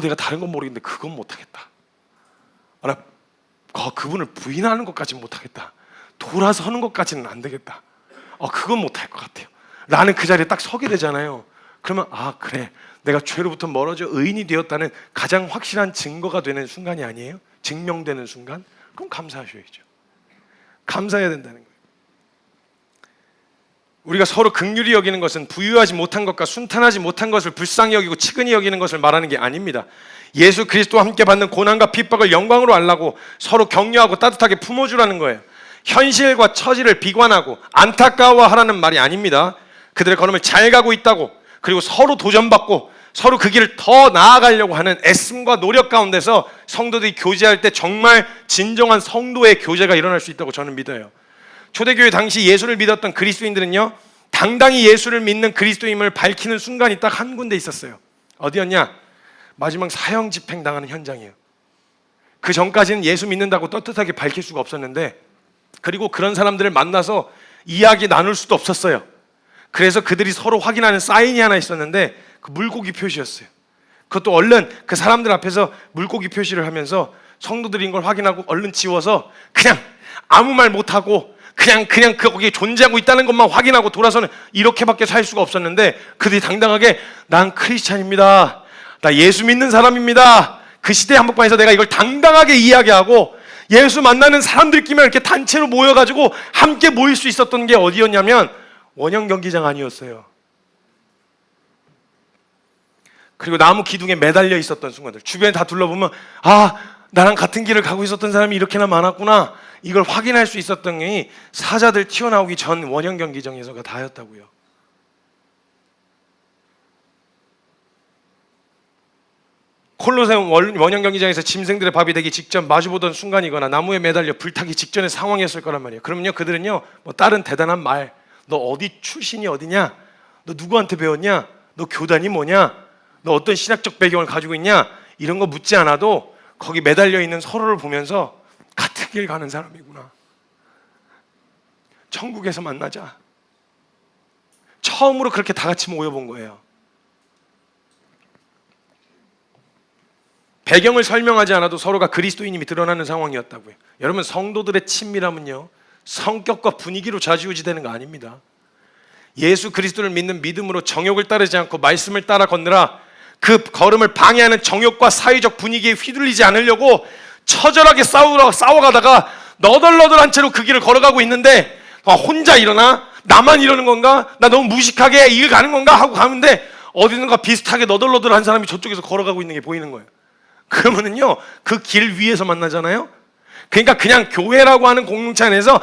내가 다른 건 모르겠는데 그건 못 하겠다. 나 그분을 부인하는 것까지는 못 하겠다. 돌아서는 것까지는 안 되겠다. 그건 못 할 것 같아요. 나는 그 자리에 딱 서게 되잖아요. 그러면 그래, 내가 죄로부터 멀어져 의인이 되었다는 가장 확실한 증거가 되는 순간이 아니에요? 증명되는 순간? 그럼 감사하셔야죠. 감사해야 된다는 거예요. 우리가 서로 긍휼히 여기는 것은 부유하지 못한 것과 순탄하지 못한 것을 불쌍히 여기고 치근히 여기는 것을 말하는 게 아닙니다. 예수 그리스도와 함께 받는 고난과 핍박을 영광으로 알라고 서로 격려하고 따뜻하게 품어주라는 거예요. 현실과 처지를 비관하고 안타까워하라는 말이 아닙니다. 그들의 걸음을 잘 가고 있다고, 그리고 서로 도전받고 서로 그 길을 더 나아가려고 하는 애씀과 노력 가운데서 성도들이 교제할 때 정말 진정한 성도의 교제가 일어날 수 있다고 저는 믿어요. 초대교회 당시 예수를 믿었던 그리스도인들은요, 당당히 예수를 믿는 그리스도임을 밝히는 순간이 딱 한 군데 있었어요. 어디였냐? 마지막 사형 집행 당하는 현장이에요. 그 전까지는 예수 믿는다고 떳떳하게 밝힐 수가 없었는데, 그리고 그런 사람들을 만나서 이야기 나눌 수도 없었어요. 그래서 그들이 서로 확인하는 사인이 하나 있었는데 그 물고기 표시였어요. 그것도 얼른 그 사람들 앞에서 물고기 표시를 하면서 성도들인 걸 확인하고 얼른 지워서 그냥 아무 말 못하고 그냥 거기에 존재하고 있다는 것만 확인하고 돌아서는, 이렇게밖에 살 수가 없었는데 그들이 당당하게 난 크리스찬입니다, 나 예수 믿는 사람입니다, 그 시대 한복판에서 내가 이걸 당당하게 이야기하고 예수 만나는 사람들끼리만 이렇게 단체로 모여가지고 함께 모일 수 있었던 게 어디였냐면 원형 경기장 아니었어요. 그리고 나무 기둥에 매달려 있었던 순간들, 주변에 다 둘러보면 나랑 같은 길을 가고 있었던 사람이 이렇게나 많았구나, 이걸 확인할 수 있었던 게 사자들 튀어나오기 전 원형 경기장에서가 다였다고요. 콜로세움 원형 경기장에서 짐승들의 밥이 되기 직전 마주보던 순간이거나 나무에 매달려 불타기 직전의 상황이었을 거란 말이에요. 그러면요, 그들은요, 다른 대단한 말, 너 어디 출신이 어디냐, 너 누구한테 배웠냐, 너 교단이 뭐냐, 너 어떤 신학적 배경을 가지고 있냐, 이런 거 묻지 않아도 거기 매달려 있는 서로를 보면서 같은 길 가는 사람이구나, 천국에서 만나자, 처음으로 그렇게 다 같이 모여본 거예요. 배경을 설명하지 않아도 서로가 그리스도인임이 드러나는 상황이었다고요. 여러분, 성도들의 친밀함은요, 성격과 분위기로 좌지우지되는 거 아닙니다. 예수 그리스도를 믿는 믿음으로 정욕을 따르지 않고 말씀을 따라 걷느라 그 걸음을 방해하는 정욕과 사회적 분위기에 휘둘리지 않으려고 처절하게 싸워가다가 너덜너덜한 채로 그 길을 걸어가고 있는데 혼자 일어나? 나만 이러는 건가? 나 너무 무식하게 이 길 가는 건가? 하고 가는데 어디든가 비슷하게 너덜너덜한 사람이 저쪽에서 걸어가고 있는 게 보이는 거예요. 그러면은요, 그 길 위에서 만나잖아요. 그러니까 그냥 교회라고 하는 공동체 안에서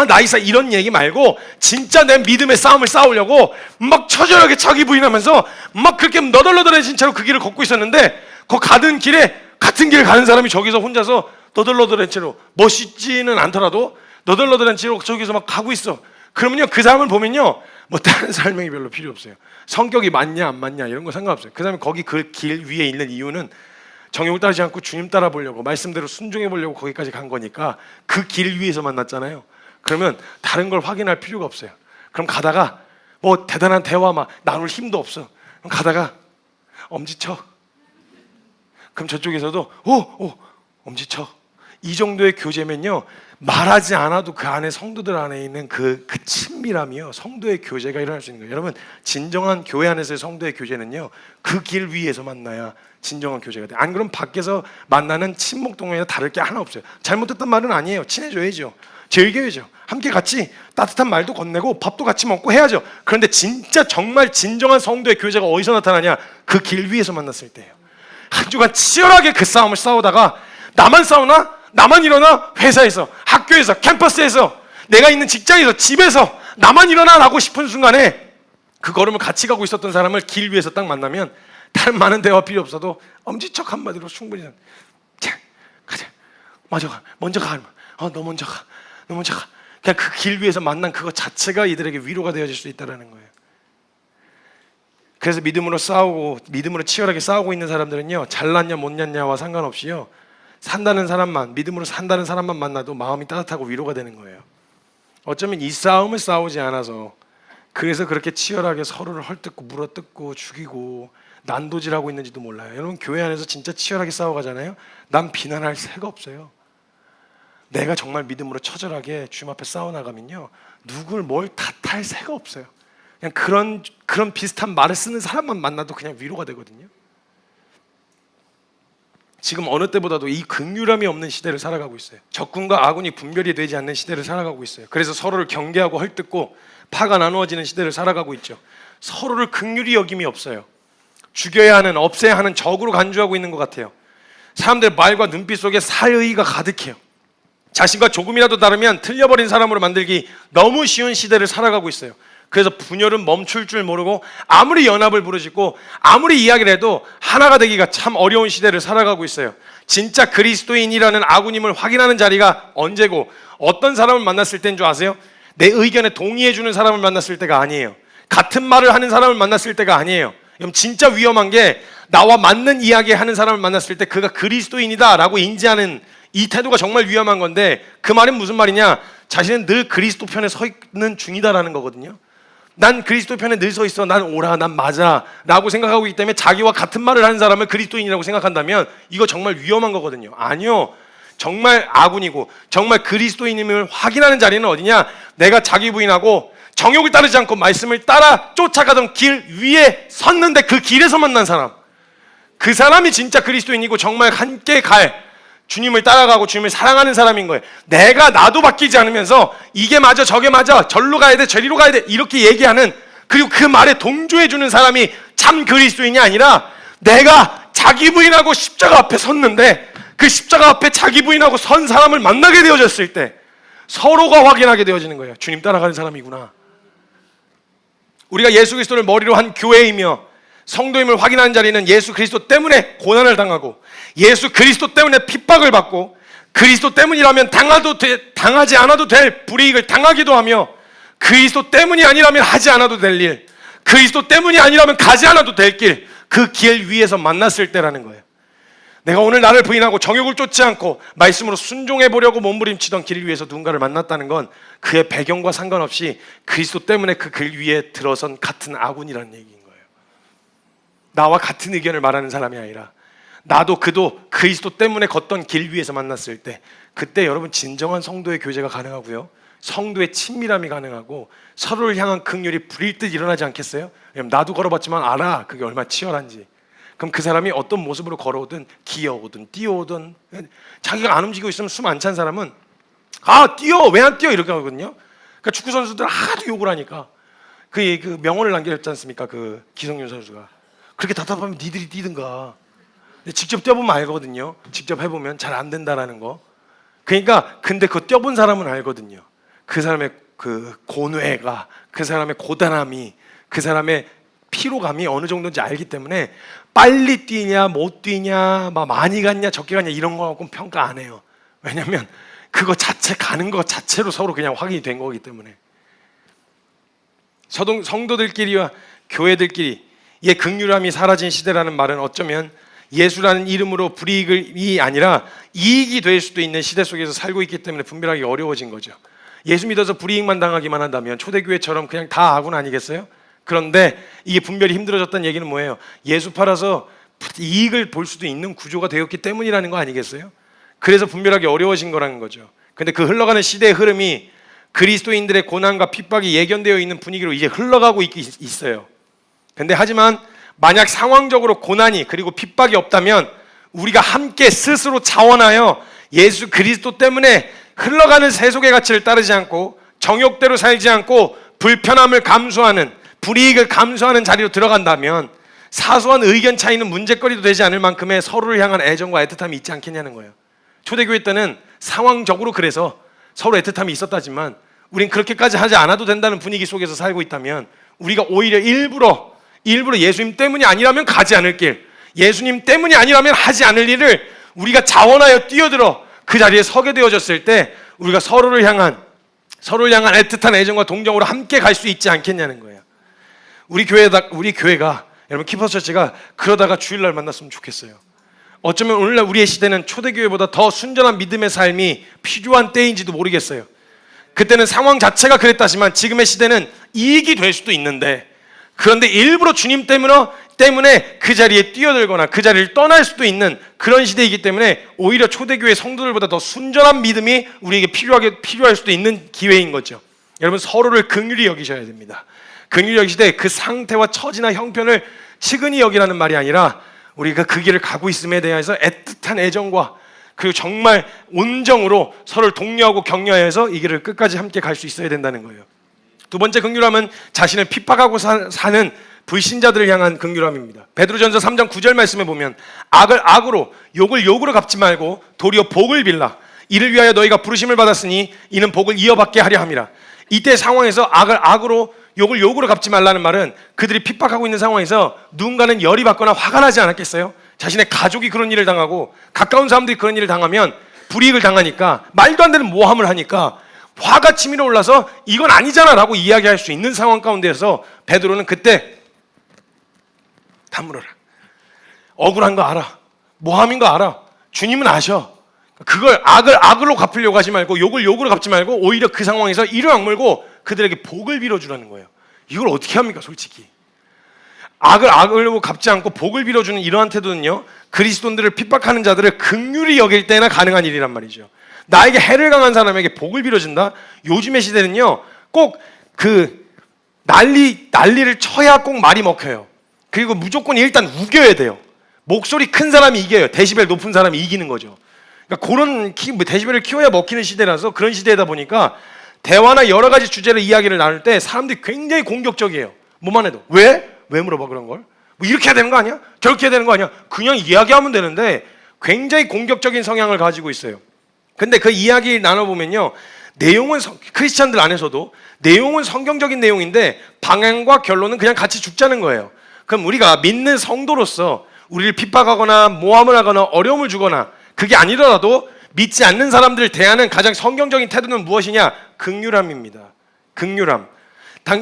나이사 이런 얘기 말고 진짜 내 믿음의 싸움을 싸우려고 막 처절하게 자기 부인하면서 막 그렇게 너덜너덜해진 채로 그 길을 걷고 있었는데, 그 가던 길에 같은 길을 가는 사람이 저기서 혼자서 너덜너덜한 채로, 멋있지는 않더라도 너덜너덜한 채로 저기서 막 가고 있어. 그러면요, 그 사람을 보면요, 다른 설명이 별로 필요 없어요. 성격이 맞냐 안 맞냐 이런 거 상관없어요. 그 사람이 거기 그 길 위에 있는 이유는 정욕을 따르지 않고 주님 따라 보려고, 말씀대로 순종해 보려고 거기까지 간 거니까 그 길 위에서 만났잖아요. 그러면 다른 걸 확인할 필요가 없어요. 그럼 가다가 대단한 대화 막 나눌 힘도 없어. 그럼 가다가 엄지쳐. 그럼 저쪽에서도 엄지쳐. 이 정도의 교제면요, 말하지 않아도 그 안에 성도들 안에 있는 그 친밀함이요, 성도의 교제가 일어날 수 있는 거예요. 여러분, 진정한 교회 안에서의 성도의 교제는요, 그 길 위에서 만나야 진정한 교제가 돼요. 안 그럼 밖에서 만나는 친목 동행이나 다를 게 하나 없어요. 잘못했단 말은 아니에요. 친해져야죠. 즐겨야죠. 함께 같이 따뜻한 말도 건네고 밥도 같이 먹고 해야죠. 그런데 진짜 정말 진정한 성도의 교제가 어디서 나타나냐? 그 길 위에서 만났을 때예요. 한 주간 치열하게 그 싸움을 싸우다가 나만 싸우나? 나만 일어나? 회사에서, 학교에서, 캠퍼스에서, 내가 있는 직장에서, 집에서 나만 일어나라고 싶은 순간에 그 걸음을 같이 가고 있었던 사람을 길 위에서 딱 만나면 다른 많은 대화 필요 없어도 엄지척 한마디로 충분히 자, 가자. 먼저 가. 너 먼저 가. 그냥 그 길 위에서 만난 그거 자체가 이들에게 위로가 되어질 수 있다는 거예요. 그래서 믿음으로 치열하게 싸우고 있는 사람들은요, 잘났냐 못났냐와 상관없이요, 믿음으로 산다는 사람만 만나도 마음이 따뜻하고 위로가 되는 거예요. 어쩌면 이 싸움을 싸우지 않아서 그래서 그렇게 치열하게 서로를 헐뜯고 물어뜯고 죽이고 난도질하고 있는지도 몰라요. 여러분, 교회 안에서 진짜 치열하게 싸워가잖아요. 난 비난할 새가 없어요. 내가 정말 믿음으로 처절하게 주님 앞에 싸워나가면요, 누굴 뭘 탓할 새가 없어요. 그냥 그런 비슷한 말을 쓰는 사람만 만나도 그냥 위로가 되거든요. 지금 어느 때보다도 이 긍휼함이 없는 시대를 살아가고 있어요. 적군과 아군이 분별이 되지 않는 시대를 살아가고 있어요. 그래서 서로를 경계하고 헐뜯고 파가 나누어지는 시대를 살아가고 있죠. 서로를 긍휼히 여김이 없어요. 죽여야 하는, 없애야 하는 적으로 간주하고 있는 것 같아요. 사람들 말과 눈빛 속에 살의가 가득해요. 자신과 조금이라도 다르면 틀려버린 사람으로 만들기 너무 쉬운 시대를 살아가고 있어요. 그래서 분열은 멈출 줄 모르고 아무리 연합을 부르짖고 아무리 이야기를 해도 하나가 되기가 참 어려운 시대를 살아가고 있어요. 진짜 그리스도인이라는 아구님을 확인하는 자리가 언제고 어떤 사람을 만났을 때인 줄 아세요? 내 의견에 동의해주는 사람을 만났을 때가 아니에요. 같은 말을 하는 사람을 만났을 때가 아니에요. 그럼 진짜 위험한 게 나와 맞는 이야기하는 사람을 만났을 때 그가 그리스도인이다라고 인지하는 이 태도가 정말 위험한 건데, 그 말은 무슨 말이냐? 자신은 늘 그리스도 편에 서 있는 중이다라는 거거든요. 난 그리스도 편에 늘 서 있어, 난 옳아, 난 맞아 라고 생각하고 있기 때문에 자기와 같은 말을 하는 사람을 그리스도인이라고 생각한다면 이거 정말 위험한 거거든요. 아니요, 정말 아군이고 정말 그리스도인임을 확인하는 자리는 어디냐? 내가 자기 부인하고 정욕을 따르지 않고 말씀을 따라 쫓아가던 길 위에 섰는데 그 길에서 만난 사람, 그 사람이 진짜 그리스도인이고 정말 함께 갈, 주님을 따라가고 주님을 사랑하는 사람인 거예요. 나도 바뀌지 않으면서 이게 맞아 저게 맞아 절로 가야 돼 저리로 가야 돼 이렇게 얘기하는, 그리고 그 말에 동조해 주는 사람이 참 그리스도인이 아니라, 내가 자기 부인하고 십자가 앞에 섰는데 그 십자가 앞에 자기 부인하고 선 사람을 만나게 되어졌을 때 서로가 확인하게 되어지는 거예요. 주님 따라가는 사람이구나. 우리가 예수 그리스도를 머리로 한 교회이며 성도임을 확인하는 자리는 예수 그리스도 때문에 고난을 당하고, 예수 그리스도 때문에 핍박을 받고, 그리스도 때문이라면 당하지 않아도 될 불이익을 당하기도 하며, 그리스도 때문이 아니라면 하지 않아도 될 일, 그리스도 때문이 아니라면 가지 않아도 될 길, 그 길 위에서 만났을 때라는 거예요. 내가 오늘 나를 부인하고 정욕을 쫓지 않고 말씀으로 순종해 보려고 몸부림치던 길 위에서 누군가를 만났다는 건 그의 배경과 상관없이 그리스도 때문에 그 길 위에 들어선 같은 아군이라는 얘기인 거예요. 나와 같은 의견을 말하는 사람이 아니라 나도 그도 그리스도 때문에 걷던 길 위에서 만났을 때, 그때 여러분 진정한 성도의 교제가 가능하고요, 성도의 친밀함이 가능하고 서로를 향한 긍휼이 불일 듯 일어나지 않겠어요? 나도 걸어봤지만 알아, 그게 얼마나 치열한지. 그럼 그 사람이 어떤 모습으로 걸어오든 기어오든 뛰어오든, 자기가 안 움직이고 있으면 숨 안 찬 사람은 뛰어, 왜 안 뛰어 이렇게 하거든요. 그러니까 축구 선수들 하도 욕을 하니까 그 명언을 남겼지 않습니까? 그 기성용 선수가 그렇게 답답하면 니들이 뛰든가. 직접 뛰어보면 알거든요. 직접 해보면 잘 안 된다라는 거. 그러니까 근데 그거 뛰어본 사람은 알거든요. 그 사람의 그 고뇌가, 그 사람의 고단함이, 그 사람의 피로감이 어느 정도인지 알기 때문에 빨리 뛰냐 못 뛰냐, 많이 갔냐 적게 갔냐 이런 거 갖고 평가 안 해요. 왜냐하면 그거 자체 가는 거 자체로 서로 그냥 확인이 된 거기 때문에. 성도들끼리와 교회들끼리 이 긍휼함이 사라진 시대라는 말은 어쩌면 예수라는 이름으로 불이익이 아니라 이익이 될 수도 있는 시대 속에서 살고 있기 때문에 분별하기 어려워진 거죠. 예수 믿어서 불이익만 당하기만 한다면 초대교회처럼 그냥 다 아군 아니겠어요? 그런데 이게 분별이 힘들어졌다는 얘기는 뭐예요? 예수 팔아서 이익을 볼 수도 있는 구조가 되었기 때문이라는 거 아니겠어요? 그래서 분별하기 어려워진 거라는 거죠. 근데 그 흘러가는 시대의 흐름이 그리스도인들의 고난과 핍박이 예견되어 있는 분위기로 이제 흘러가고 있어요. 근데 하지만 만약 상황적으로 고난이 그리고 핍박이 없다면 우리가 함께 스스로 자원하여 예수 그리스도 때문에 흘러가는 세속의 가치를 따르지 않고 정욕대로 살지 않고 불편함을 감수하는, 불이익을 감수하는 자리로 들어간다면 사소한 의견 차이는 문제거리도 되지 않을 만큼의 서로를 향한 애정과 애틋함이 있지 않겠냐는 거예요. 초대교회 때는 상황적으로 그래서 서로 애틋함이 있었다지만 우린 그렇게까지 하지 않아도 된다는 분위기 속에서 살고 있다면 우리가 오히려 일부러 예수님 때문이 아니라면 가지 않을 길, 예수님 때문이 아니라면 하지 않을 일을 우리가 자원하여 뛰어들어 그 자리에 서게 되어졌을 때 우리가 서로를 향한 애틋한 애정과 동정으로 함께 갈 수 있지 않겠냐는 거예요. 우리 교회가 여러분 키퍼처치가 그러다가 주일날 만났으면 좋겠어요. 어쩌면 오늘날 우리의 시대는 초대교회보다 더 순전한 믿음의 삶이 필요한 때인지도 모르겠어요. 그때는 상황 자체가 그랬다지만 지금의 시대는 이익이 될 수도 있는데, 그런데 일부러 주님 때문에 그 자리에 뛰어들거나 그 자리를 떠날 수도 있는 그런 시대이기 때문에 오히려 초대교회 성도들보다 더 순전한 믿음이 우리에게 필요할 수도 있는 기회인 거죠. 여러분 서로를 긍휼히 여기셔야 됩니다. 긍휼히 여기시되 그 상태와 처지나 형편을 측은히 여기라는 말이 아니라 우리가 그 길을 가고 있음에 대해서 애틋한 애정과 그리고 정말 온정으로 서로를 독려하고 격려해서 이 길을 끝까지 함께 갈 수 있어야 된다는 거예요. 두 번째 긍휼함은 자신을 핍박하고 사는 불신자들을 향한 긍휼함입니다. 베드로전서 3장 9절 말씀에 보면 악을 악으로 욕을 욕으로 갚지 말고 도리어 복을 빌라. 이를 위하여 너희가 부르심을 받았으니 이는 복을 이어받게 하려 함이라. 이때 상황에서 악을 악으로 욕을 욕으로 갚지 말라는 말은 그들이 핍박하고 있는 상황에서 누군가는 열이 받거나 화가 나지 않았겠어요? 자신의 가족이 그런 일을 당하고 가까운 사람들이 그런 일을 당하면 불이익을 당하니까 말도 안 되는 모함을 하니까 화가 치밀어 올라서 이건 아니잖아 라고 이야기할 수 있는 상황 가운데서 베드로는 그때 다물어라. 억울한 거 알아. 모함인 거 알아. 주님은 아셔. 그걸 악을 악으로 갚으려고 하지 말고 욕을 욕으로 갚지 말고 오히려 그 상황에서 이를 악물고 그들에게 복을 빌어주라는 거예요. 이걸 어떻게 합니까 솔직히. 악을 악으로 갚지 않고 복을 빌어주는 이러한 태도는요, 그리스도인들을 핍박하는 자들을 긍휼히 여길 때나 가능한 일이란 말이죠. 나에게 해를 강한 사람에게 복을 빌어준다? 요즘의 시대는요 꼭 그 난리를 쳐야 꼭 말이 먹혀요. 그리고 무조건 일단 우겨야 돼요. 목소리 큰 사람이 이겨요. 데시벨 높은 사람이 이기는 거죠. 그러니까 그런 데시벨을 키워야 먹히는 시대라서 그런 시대다 보니까 대화나 여러 가지 주제로 이야기를 나눌 때 사람들이 굉장히 공격적이에요. 뭐만 해도 왜 물어봐 그런 걸? 뭐 이렇게 해야 되는 거 아니야? 저렇게 해야 되는 거 아니야? 그냥 이야기하면 되는데 굉장히 공격적인 성향을 가지고 있어요. 근데 그 이야기 나눠보면요, 내용은 크리스찬들 안에서도 내용은 성경적인 내용인데 방향과 결론은 그냥 같이 죽자는 거예요. 그럼 우리가 믿는 성도로서 우리를 핍박하거나 모함을 하거나 어려움을 주거나 그게 아니더라도 믿지 않는 사람들을 대하는 가장 성경적인 태도는 무엇이냐? 긍휼함입니다. 긍휼함.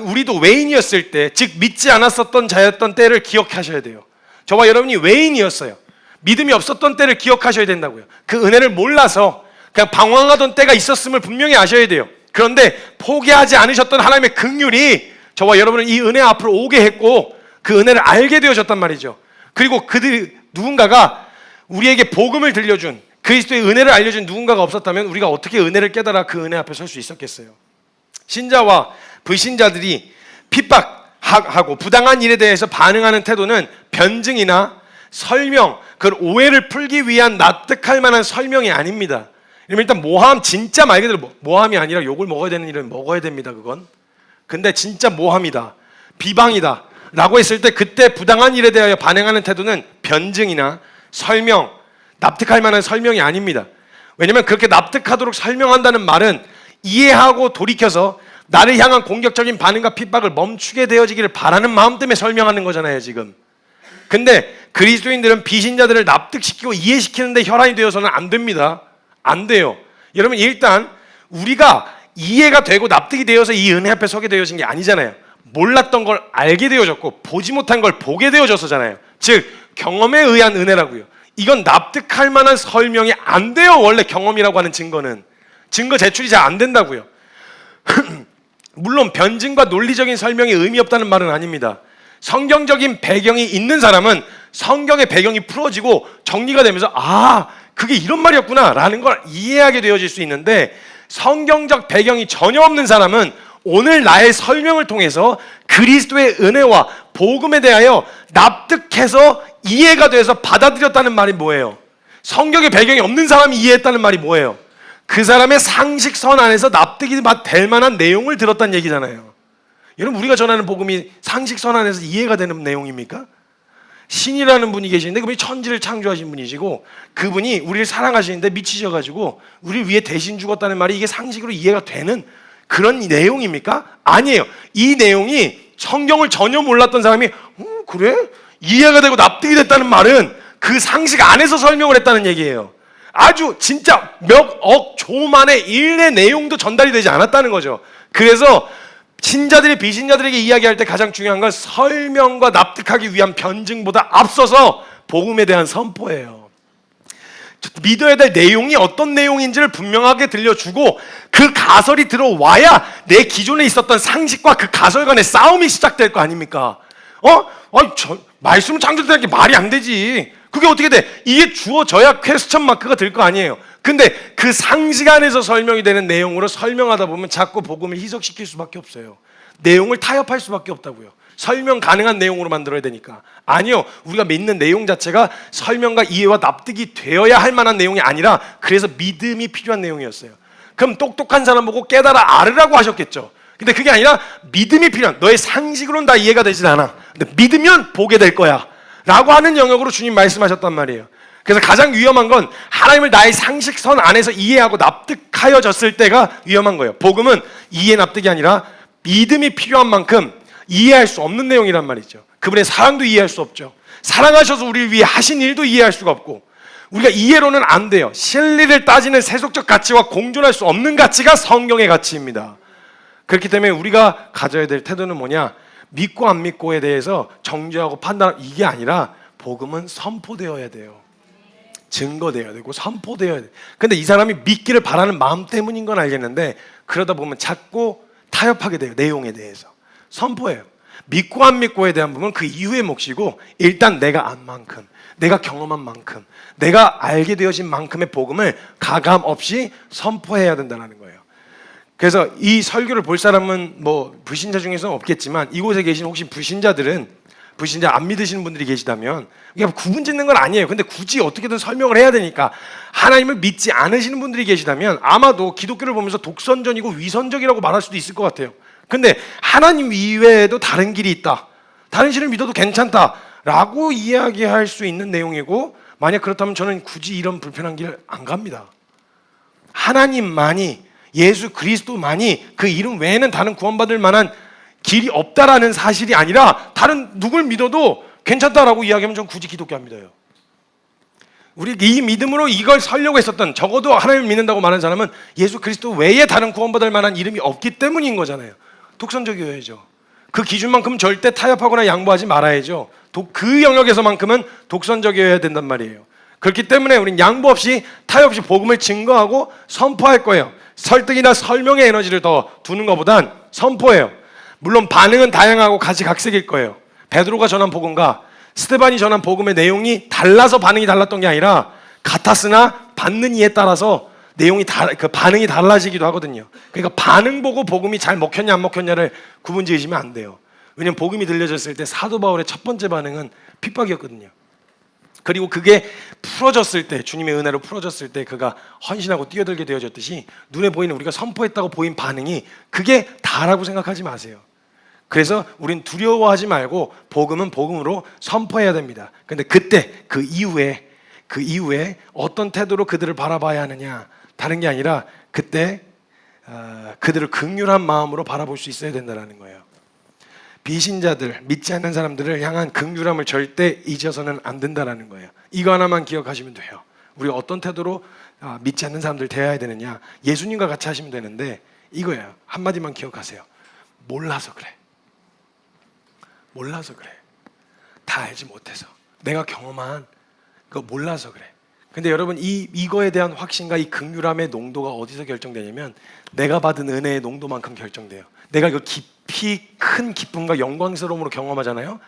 우리도 외인이었을 때, 즉 믿지 않았었던 자였던 때를 기억하셔야 돼요. 저와 여러분이 외인이었어요. 믿음이 없었던 때를 기억하셔야 된다고요. 그 은혜를 몰라서 그냥 방황하던 때가 있었음을 분명히 아셔야 돼요. 그런데 포기하지 않으셨던 하나님의 긍휼이 저와 여러분을 이 은혜 앞으로 오게 했고 그 은혜를 알게 되어졌단 말이죠. 그리고 누군가가 우리에게 복음을 들려준, 그리스도의 은혜를 알려준 누군가가 없었다면 우리가 어떻게 은혜를 깨달아 그 은혜 앞에 설 수 있었겠어요? 신자와 불신자들이 핍박하고 부당한 일에 대해서 반응하는 태도는 변증이나 설명, 그 오해를 풀기 위한 납득할 만한 설명이 아닙니다. 일단 모함, 진짜 말 그대로 모함이 아니라 욕을 먹어야 되는 일은 먹어야 됩니다. 그건. 근데 진짜 모함이다, 비방이다 라고 했을 때 그때 부당한 일에 대하여 반응하는 태도는 변증이나 설명, 납득할 만한 설명이 아닙니다. 왜냐하면 그렇게 납득하도록 설명한다는 말은 이해하고 돌이켜서 나를 향한 공격적인 반응과 핍박을 멈추게 되어지기를 바라는 마음 때문에 설명하는 거잖아요 지금. 근데 그리스도인들은 비신자들을 납득시키고 이해시키는데 혈안이 되어서는 안 됩니다. 안 돼요. 여러분 일단 우리가 이해가 되고 납득이 되어서 이 은혜 앞에 서게 되어진 게 아니잖아요. 몰랐던 걸 알게 되어졌고 보지 못한 걸 보게 되어져서잖아요. 즉 경험에 의한 은혜라고요. 이건 납득할 만한 설명이 안 돼요. 원래 경험이라고 하는 증거는. 증거 제출이 잘 안 된다고요. 물론 변증과 논리적인 설명이 의미 없다는 말은 아닙니다. 성경적인 배경이 있는 사람은 성경의 배경이 풀어지고 정리가 되면서 아, 그게 이런 말이었구나 라는 걸 이해하게 되어질 수 있는데, 성경적 배경이 전혀 없는 사람은 오늘 나의 설명을 통해서 그리스도의 은혜와 복음에 대하여 납득해서 이해가 돼서 받아들였다는 말이 뭐예요? 성경의 배경이 없는 사람이 이해했다는 말이 뭐예요? 그 사람의 상식선 안에서 납득이 될 만한 내용을 들었다는 얘기잖아요. 여러분, 우리가 전하는 복음이 상식선 안에서 이해가 되는 내용입니까? 신이라는 분이 계시는데 그분이 천지를 창조하신 분이시고 그분이 우리를 사랑하시는데 미치셔가지고 우리를 위해 대신 죽었다는 말이 이게 상식으로 이해가 되는 그런 내용입니까? 아니에요. 이 내용이 성경을 전혀 몰랐던 사람이 그래? 이해가 되고 납득이 됐다는 말은 그 상식 안에서 설명을 했다는 얘기예요. 아주 진짜 몇 억 조만의 일의 내용도 전달이 되지 않았다는 거죠. 그래서 신자들이 비신자들에게 이야기할 때 가장 중요한 건 설명과 납득하기 위한 변증보다 앞서서 복음에 대한 선포예요. 믿어야 될 내용이 어떤 내용인지를 분명하게 들려주고 그 가설이 들어와야 내 기존에 있었던 상식과 그 가설 간의 싸움이 시작될 거 아닙니까? 말씀을 창조된다는 게 말이 안 되지. 그게 어떻게 돼? 이게 주어져야 퀘스천 마크가 될 거 아니에요. 근데 그 상식 안에서 설명이 되는 내용으로 설명하다 보면 자꾸 복음을 희석시킬 수밖에 없어요. 내용을 타협할 수밖에 없다고요. 설명 가능한 내용으로 만들어야 되니까. 아니요, 우리가 믿는 내용 자체가 설명과 이해와 납득이 되어야 할 만한 내용이 아니라 그래서 믿음이 필요한 내용이었어요. 그럼 똑똑한 사람 보고 깨달아 알으라고 하셨겠죠. 근데 그게 아니라 믿음이 필요한, 너의 상식으로는 다 이해가 되진 않아. 근데 믿으면 보게 될 거야 라고 하는 영역으로 주님 말씀하셨단 말이에요. 그래서 가장 위험한 건 하나님을 나의 상식선 안에서 이해하고 납득하여졌을 때가 위험한 거예요. 복음은 이해 납득이 아니라 믿음이 필요한 만큼 이해할 수 없는 내용이란 말이죠. 그분의 사랑도 이해할 수 없죠. 사랑하셔서 우리를 위해 하신 일도 이해할 수가 없고 우리가 이해로는 안 돼요. 실리를 따지는 세속적 가치와 공존할 수 없는 가치가 성경의 가치입니다. 그렇기 때문에 우리가 가져야 될 태도는 뭐냐? 믿고 안 믿고에 대해서 정죄하고 판단하는 이게 아니라 복음은 선포되어야 돼요. 증거되어야 되고 선포되어야 돼. 근데 이 사람이 믿기를 바라는 마음 때문인 건 알겠는데 그러다 보면 자꾸 타협하게 돼요. 내용에 대해서. 선포해요. 믿고 안 믿고에 대한 부분은 그 이후의 몫이고 일단 내가 안 만큼, 내가 경험한 만큼, 내가 알게 되어진 만큼의 복음을 가감 없이 선포해야 된다는 거예요. 그래서 이 설교를 볼 사람은 뭐 불신자 중에서는 없겠지만 이곳에 계신 혹시 불신자들은 불신자 안 믿으시는 분들이 계시다면 이게 구분 짓는 건 아니에요. 근데 굳이 어떻게든 설명을 해야 되니까 하나님을 믿지 않으시는 분들이 계시다면 아마도 기독교를 보면서 독선전이고 위선적이라고 말할 수도 있을 것 같아요. 근데 하나님 이외에도 다른 길이 있다, 다른 신을 믿어도 괜찮다 라고 이야기할 수 있는 내용이고 만약 그렇다면 저는 굳이 이런 불편한 길 안 갑니다. 하나님만이, 예수 그리스도만이 그 이름 외에는 다른 구원받을 만한 길이 없다라는 사실이 아니라 다른 누굴 믿어도 괜찮다라고 이야기하면 전 굳이 기독교 안 믿어요. 우리 이 믿음으로 이걸 살려고 했었던, 적어도 하나님을 믿는다고 말하는 사람은 예수 그리스도 외에 다른 구원받을 만한 이름이 없기 때문인 거잖아요. 독선적이어야죠. 그 기준만큼 절대 타협하거나 양보하지 말아야죠. 그 영역에서만큼은 독선적이어야 된단 말이에요. 그렇기 때문에 우리는 양보 없이 타협 없이 복음을 증거하고 선포할 거예요. 설득이나 설명의 에너지를 더 두는 것보단 선포해요. 물론 반응은 다양하고 가지각색일 거예요. 베드로가 전한 복음과 스데반이 전한 복음의 내용이 달라서 반응이 달랐던 게 아니라 같았으나 받는 이에 따라서 내용이 그 반응이 달라지기도 하거든요. 그러니까 반응 보고 복음이 잘 먹혔냐 안 먹혔냐를 구분지으시면 안 돼요. 왜냐하면 복음이 들려졌을 때 사도 바울의 첫 번째 반응은 핍박이었거든요. 그리고 그게 풀어졌을 때, 주님의 은혜로 풀어졌을 때 그가 헌신하고 뛰어들게 되어졌듯이 눈에 보이는 우리가 선포했다고 보인 반응이 그게 다라고 생각하지 마세요. 그래서 우린 두려워하지 말고 복음은 복음으로 선포해야 됩니다. 근데 그때 그 이후에 어떤 태도로 그들을 바라봐야 하느냐, 다른 게 아니라 그때 그들을 긍휼한 마음으로 바라볼 수 있어야 된다는 거예요. 비신자들, 믿지 않는 사람들을 향한 긍휼함을 절대 잊어서는 안 된다는 거예요. 이거 하나만 기억하시면 돼요. 우리가 어떤 태도로 믿지 않는 사람들 대해야 되느냐, 예수님과 같이 하시면 되는데 이거예요. 한마디만 기억하세요. 몰라서 그래. 몰라서 그래. 다 알지 못해서. 내가 경험한 그거 몰라서 그래. 근데 여러분 이거에 대한 확신과 이 긍휼함의 농도가 어디서 결정되냐면 내가 받은 은혜의 농도만큼 결정돼요. 내가 이거 깊이 큰 기쁨과 영광스러움으로 경험하잖아요.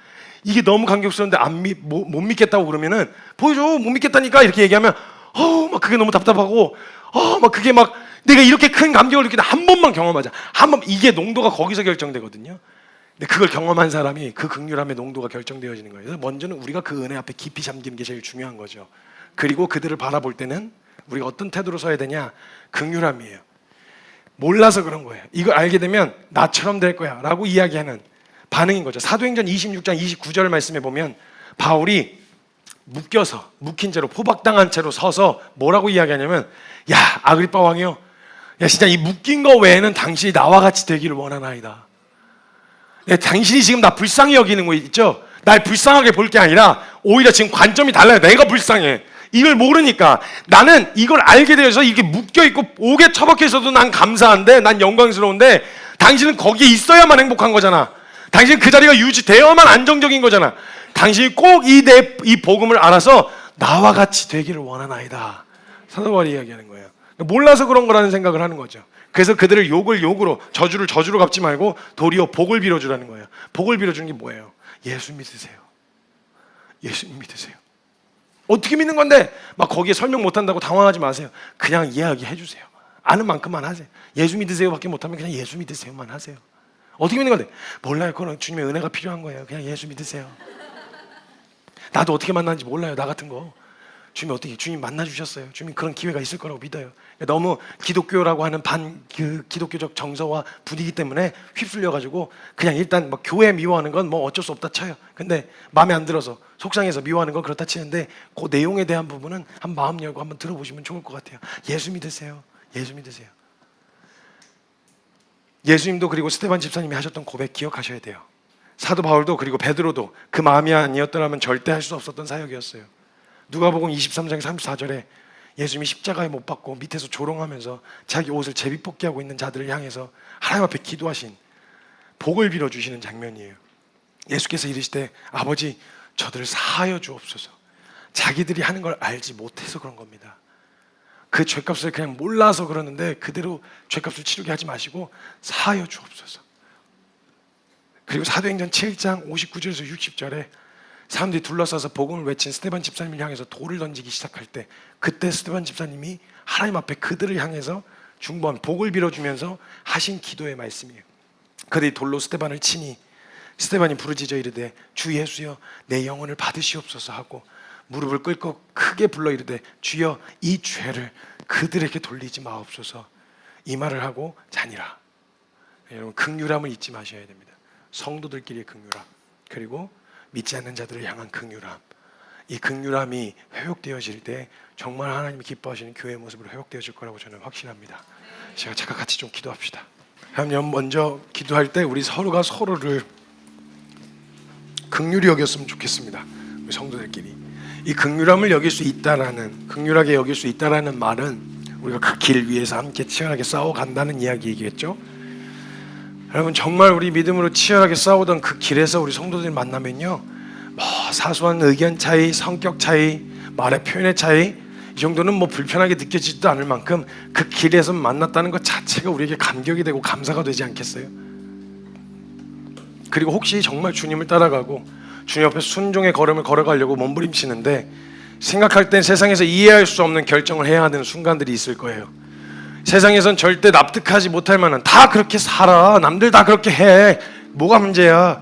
이게 너무 감격스러운데 못 믿겠다고 그러면은 보여줘, 못 믿겠다니까 이렇게 얘기하면 막 그게 너무 답답하고 막 그게 막 내가 이렇게 큰 감격을 느끼다 한 번만 경험하자. 한 번 이게 농도가 거기서 결정되거든요. 근데 그걸 경험한 사람이 그 긍휼함의 농도가 결정되어지는 거예요. 그래서 먼저는 우리가 그 은혜 앞에 깊이 잠기는 게 제일 중요한 거죠. 그리고 그들을 바라볼 때는 우리가 어떤 태도로 서야 되냐? 긍휼함이에요. 몰라서 그런 거예요. 이걸 알게 되면 나처럼 될 거야 라고 이야기하는 반응인 거죠. 사도행전 26장 29절 말씀에 보면 바울이 묶인 채로 포박당한 채로 서서 뭐라고 이야기하냐면, 야 아그리빠 왕이요, 야 진짜 이 묶인 거 외에는 당신이 나와 같이 되기를 원하나이다. 당신이 지금 나 불쌍히 여기는 거 있죠? 날 불쌍하게 볼 게 아니라 오히려 지금 관점이 달라요. 내가 불쌍해. 이걸 모르니까 나는 이걸 알게 되어서 이렇게 묶여있고 옥에 처박혀 있어도 난 감사한데, 난 영광스러운데 당신은 거기에 있어야만 행복한 거잖아. 당신은 그 자리가 유지되어야만 안정적인 거잖아. 당신이 꼭 이 복음을 알아서 나와 같이 되기를 원하나이다. 사도 바울이 이야기하는 거예요. 몰라서 그런 거라는 생각을 하는 거죠. 그래서 그들을 욕을 욕으로, 저주를 저주로 갚지 말고 도리어 복을 빌어주라는 거예요. 복을 빌어주는 게 뭐예요? 예수 믿으세요. 예수 믿으세요. 어떻게 믿는 건데 막 거기에 설명 못한다고 당황하지 마세요. 그냥 이야기해 주세요. 아는 만큼만 하세요. 예수 믿으세요 밖에 못하면 그냥 예수 믿으세요만 하세요. 어떻게 믿는 건데? 몰라요. 그건 주님의 은혜가 필요한 거예요. 그냥 예수 믿으세요. 나도 어떻게 만났는지 몰라요. 나 같은 거 주님 어떻게, 주님 만나주셨어요. 주님 그런 기회가 있을 거라고 믿어요. 너무 기독교라고 하는 기독교적 정서와 분위기 때문에 휩쓸려가지고 그냥 일단 뭐 교회 미워하는 건 뭐 어쩔 수 없다 쳐요. 근데 마음에 안 들어서 속상해서 미워하는 건 그렇다 치는데 그 내용에 대한 부분은 한 마음 열고 한번 들어보시면 좋을 것 같아요. 예수 믿으세요. 예수 믿으세요. 예수님도 그리고 스데반 집사님이 하셨던 고백 기억하셔야 돼요. 사도 바울도 그리고 베드로도 그 마음이 아니었더라면 절대 할 수 없었던 사역이었어요. 누가복음 23장 34절에 예수님이 십자가에 못 박고 밑에서 조롱하면서 자기 옷을 제비뽑기하고 있는 자들을 향해서 하나님 앞에 기도하신, 복을 빌어주시는 장면이에요. 예수께서 이르시되 아버지 저들을 사하여 주옵소서. 자기들이 하는 걸 알지 못해서 그런 겁니다. 그 죄값을 그냥 몰라서 그러는데 그대로 죄값을 치르게 하지 마시고 사하여 주옵소서. 그리고 사도행전 7장 59절에서 60절에 사람들이 둘러싸서 복음을 외친 스데반 집사님을 향해서 돌을 던지기 시작할 때, 그때 스데반 집사님이 하나님 앞에 그들을 향해서 중보한 복을 빌어주면서 하신 기도의 말씀이에요. 그들이 돌로 스데반을 치니 스데반이 부르짖어 이르되 주 예수여 내 영혼을 받으시옵소서 하고 무릎을 꿇고 크게 불러 이르되 주여 이 죄를 그들에게 돌리지 마옵소서, 이 말을 하고 자니라. 여러분 긍휼함을 잊지 마셔야 됩니다. 성도들끼리의 긍휼함, 그리고 믿지 않는 자들을 향한 긍휼함. 이 긍휼함이 회복되어질 때 정말 하나님이 기뻐하시는 교회의 모습으로 회복되어질 거라고 저는 확신합니다. 제가 잠깐 같이 좀 기도합시다. 하나님, 먼저 기도할 때 우리 서로가 서로를 긍휼히 여겼으면 좋겠습니다. 우리 성도들끼리 이 긍휼함을 여길 수 있다라는, 긍휼하게 여길 수 있다라는 말은 우리가 그 길 위에서 함께 치열하게 싸워간다는 이야기이겠죠. 여러분 정말 우리 믿음으로 치열하게 싸우던 그 길에서 우리 성도들 만나면요, 뭐 사소한 의견 차이, 성격 차이, 말의 표현의 차이, 이 정도는 뭐 불편하게 느껴지지도 않을 만큼 그 길에서 만났다는 것 자체가 우리에게 감격이 되고 감사가 되지 않겠어요? 그리고 혹시 정말 주님을 따라가고 주님 옆에 순종의 걸음을 걸어가려고 몸부림치는데 생각할 땐 세상에서 이해할 수 없는 결정을 해야 하는 순간들이 있을 거예요. 세상에선 절대 납득하지 못할 만한, 다 그렇게 살아, 남들 다 그렇게 해, 뭐가 문제야,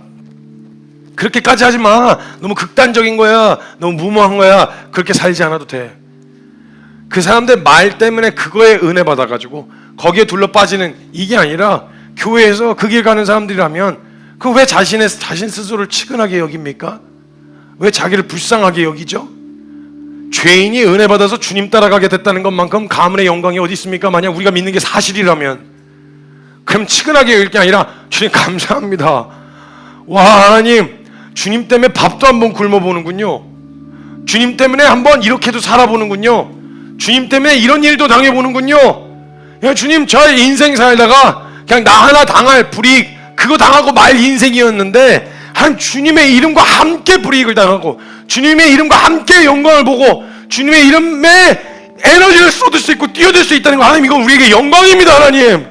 그렇게까지 하지 마, 너무 극단적인 거야, 너무 무모한 거야, 그렇게 살지 않아도 돼. 그 사람들 말 때문에 그거에 은혜 받아가지고 거기에 둘러 빠지는, 이게 아니라 교회에서 그 길 가는 사람들이라면 그 왜 자신 스스로를 측은하게 여깁니까? 왜 자기를 불쌍하게 여기죠? 죄인이 은혜 받아서 주님 따라가게 됐다는 것만큼 가문의 영광이 어디 있습니까? 만약 우리가 믿는 게 사실이라면, 그럼 측은하게 여길 게 아니라 주님 감사합니다. 와 하나님, 주님 때문에 밥도 한번 굶어보는군요. 주님 때문에 한번 이렇게도 살아보는군요. 주님 때문에 이런 일도 당해보는군요. 야, 주님 저의 인생 살다가 그냥 나 하나 당할 불이익, 그거 당하고 말 인생이었는데 한 주님의 이름과 함께 불이익을 당하고 주님의 이름과 함께 영광을 보고 주님의 이름에 에너지를 쏟을 수 있고 뛰어들 수 있다는 거, 하나님 이건 우리에게 영광입니다. 하나님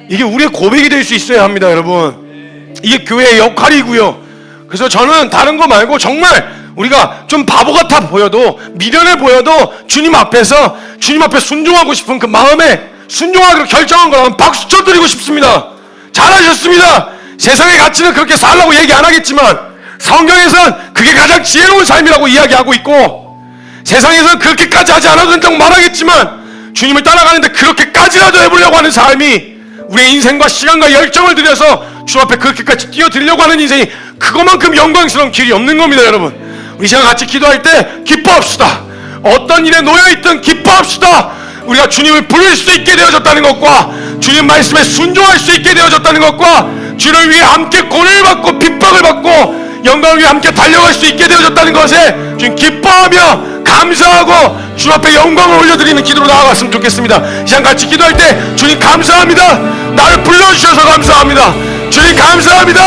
이게 우리의 고백이 될 수 있어야 합니다. 여러분 이게 교회의 역할이고요. 그래서 저는 다른 거 말고 정말 우리가 좀 바보 같아 보여도, 미련해 보여도 주님 앞에 순종하고 싶은 그 마음에 순종하기로 결정한 거라면 박수 쳐드리고 싶습니다. 잘하셨습니다. 세상의 가치는 그렇게 살라고 얘기 안 하겠지만 성경에서는 그게 가장 지혜로운 삶이라고 이야기하고 있고, 세상에서는 그렇게까지 하지 않아도 된다고 말하겠지만 주님을 따라가는데 그렇게까지라도 해보려고 하는 삶이 우리의 인생과 시간과 열정을 들여서 주 앞에 그렇게까지 뛰어들려고 하는 인생이 그것만큼 영광스러운 길이 없는 겁니다. 여러분, 우리 시간 같이 기도할 때 기뻐합시다. 어떤 일에 놓여있든 기뻐합시다. 우리가 주님을 부를 수 있게 되어졌다는 것과 주님 말씀에 순종할 수 있게 되어졌다는 것과 주를 위해 함께 고난을 받고 핍박을 받고 영광을 위해 함께 달려갈 수 있게 되어졌다는 것에 주님 기뻐하며 감사하고 주 앞에 영광을 올려드리는 기도로 나아갔으면 좋겠습니다. 이 시간 같이 기도할 때 주님 감사합니다. 나를 불러주셔서 감사합니다. 주님 감사합니다.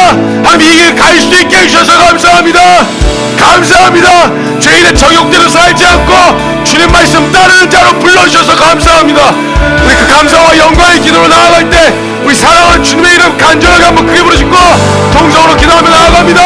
하나님 이 길 갈 수 있게 해주셔서 감사합니다. 감사합니다. 죄인의 정욕대로 살지 않고 주님 말씀 따르는 자로 불러주셔서 감사합니다. 우리 그 감사와 영광의 기도로 나아갈 때 우리 사랑하는 주님의 이름 간절하게 한번 크게 부르시고 통성으로 기도하며 나아갑니다.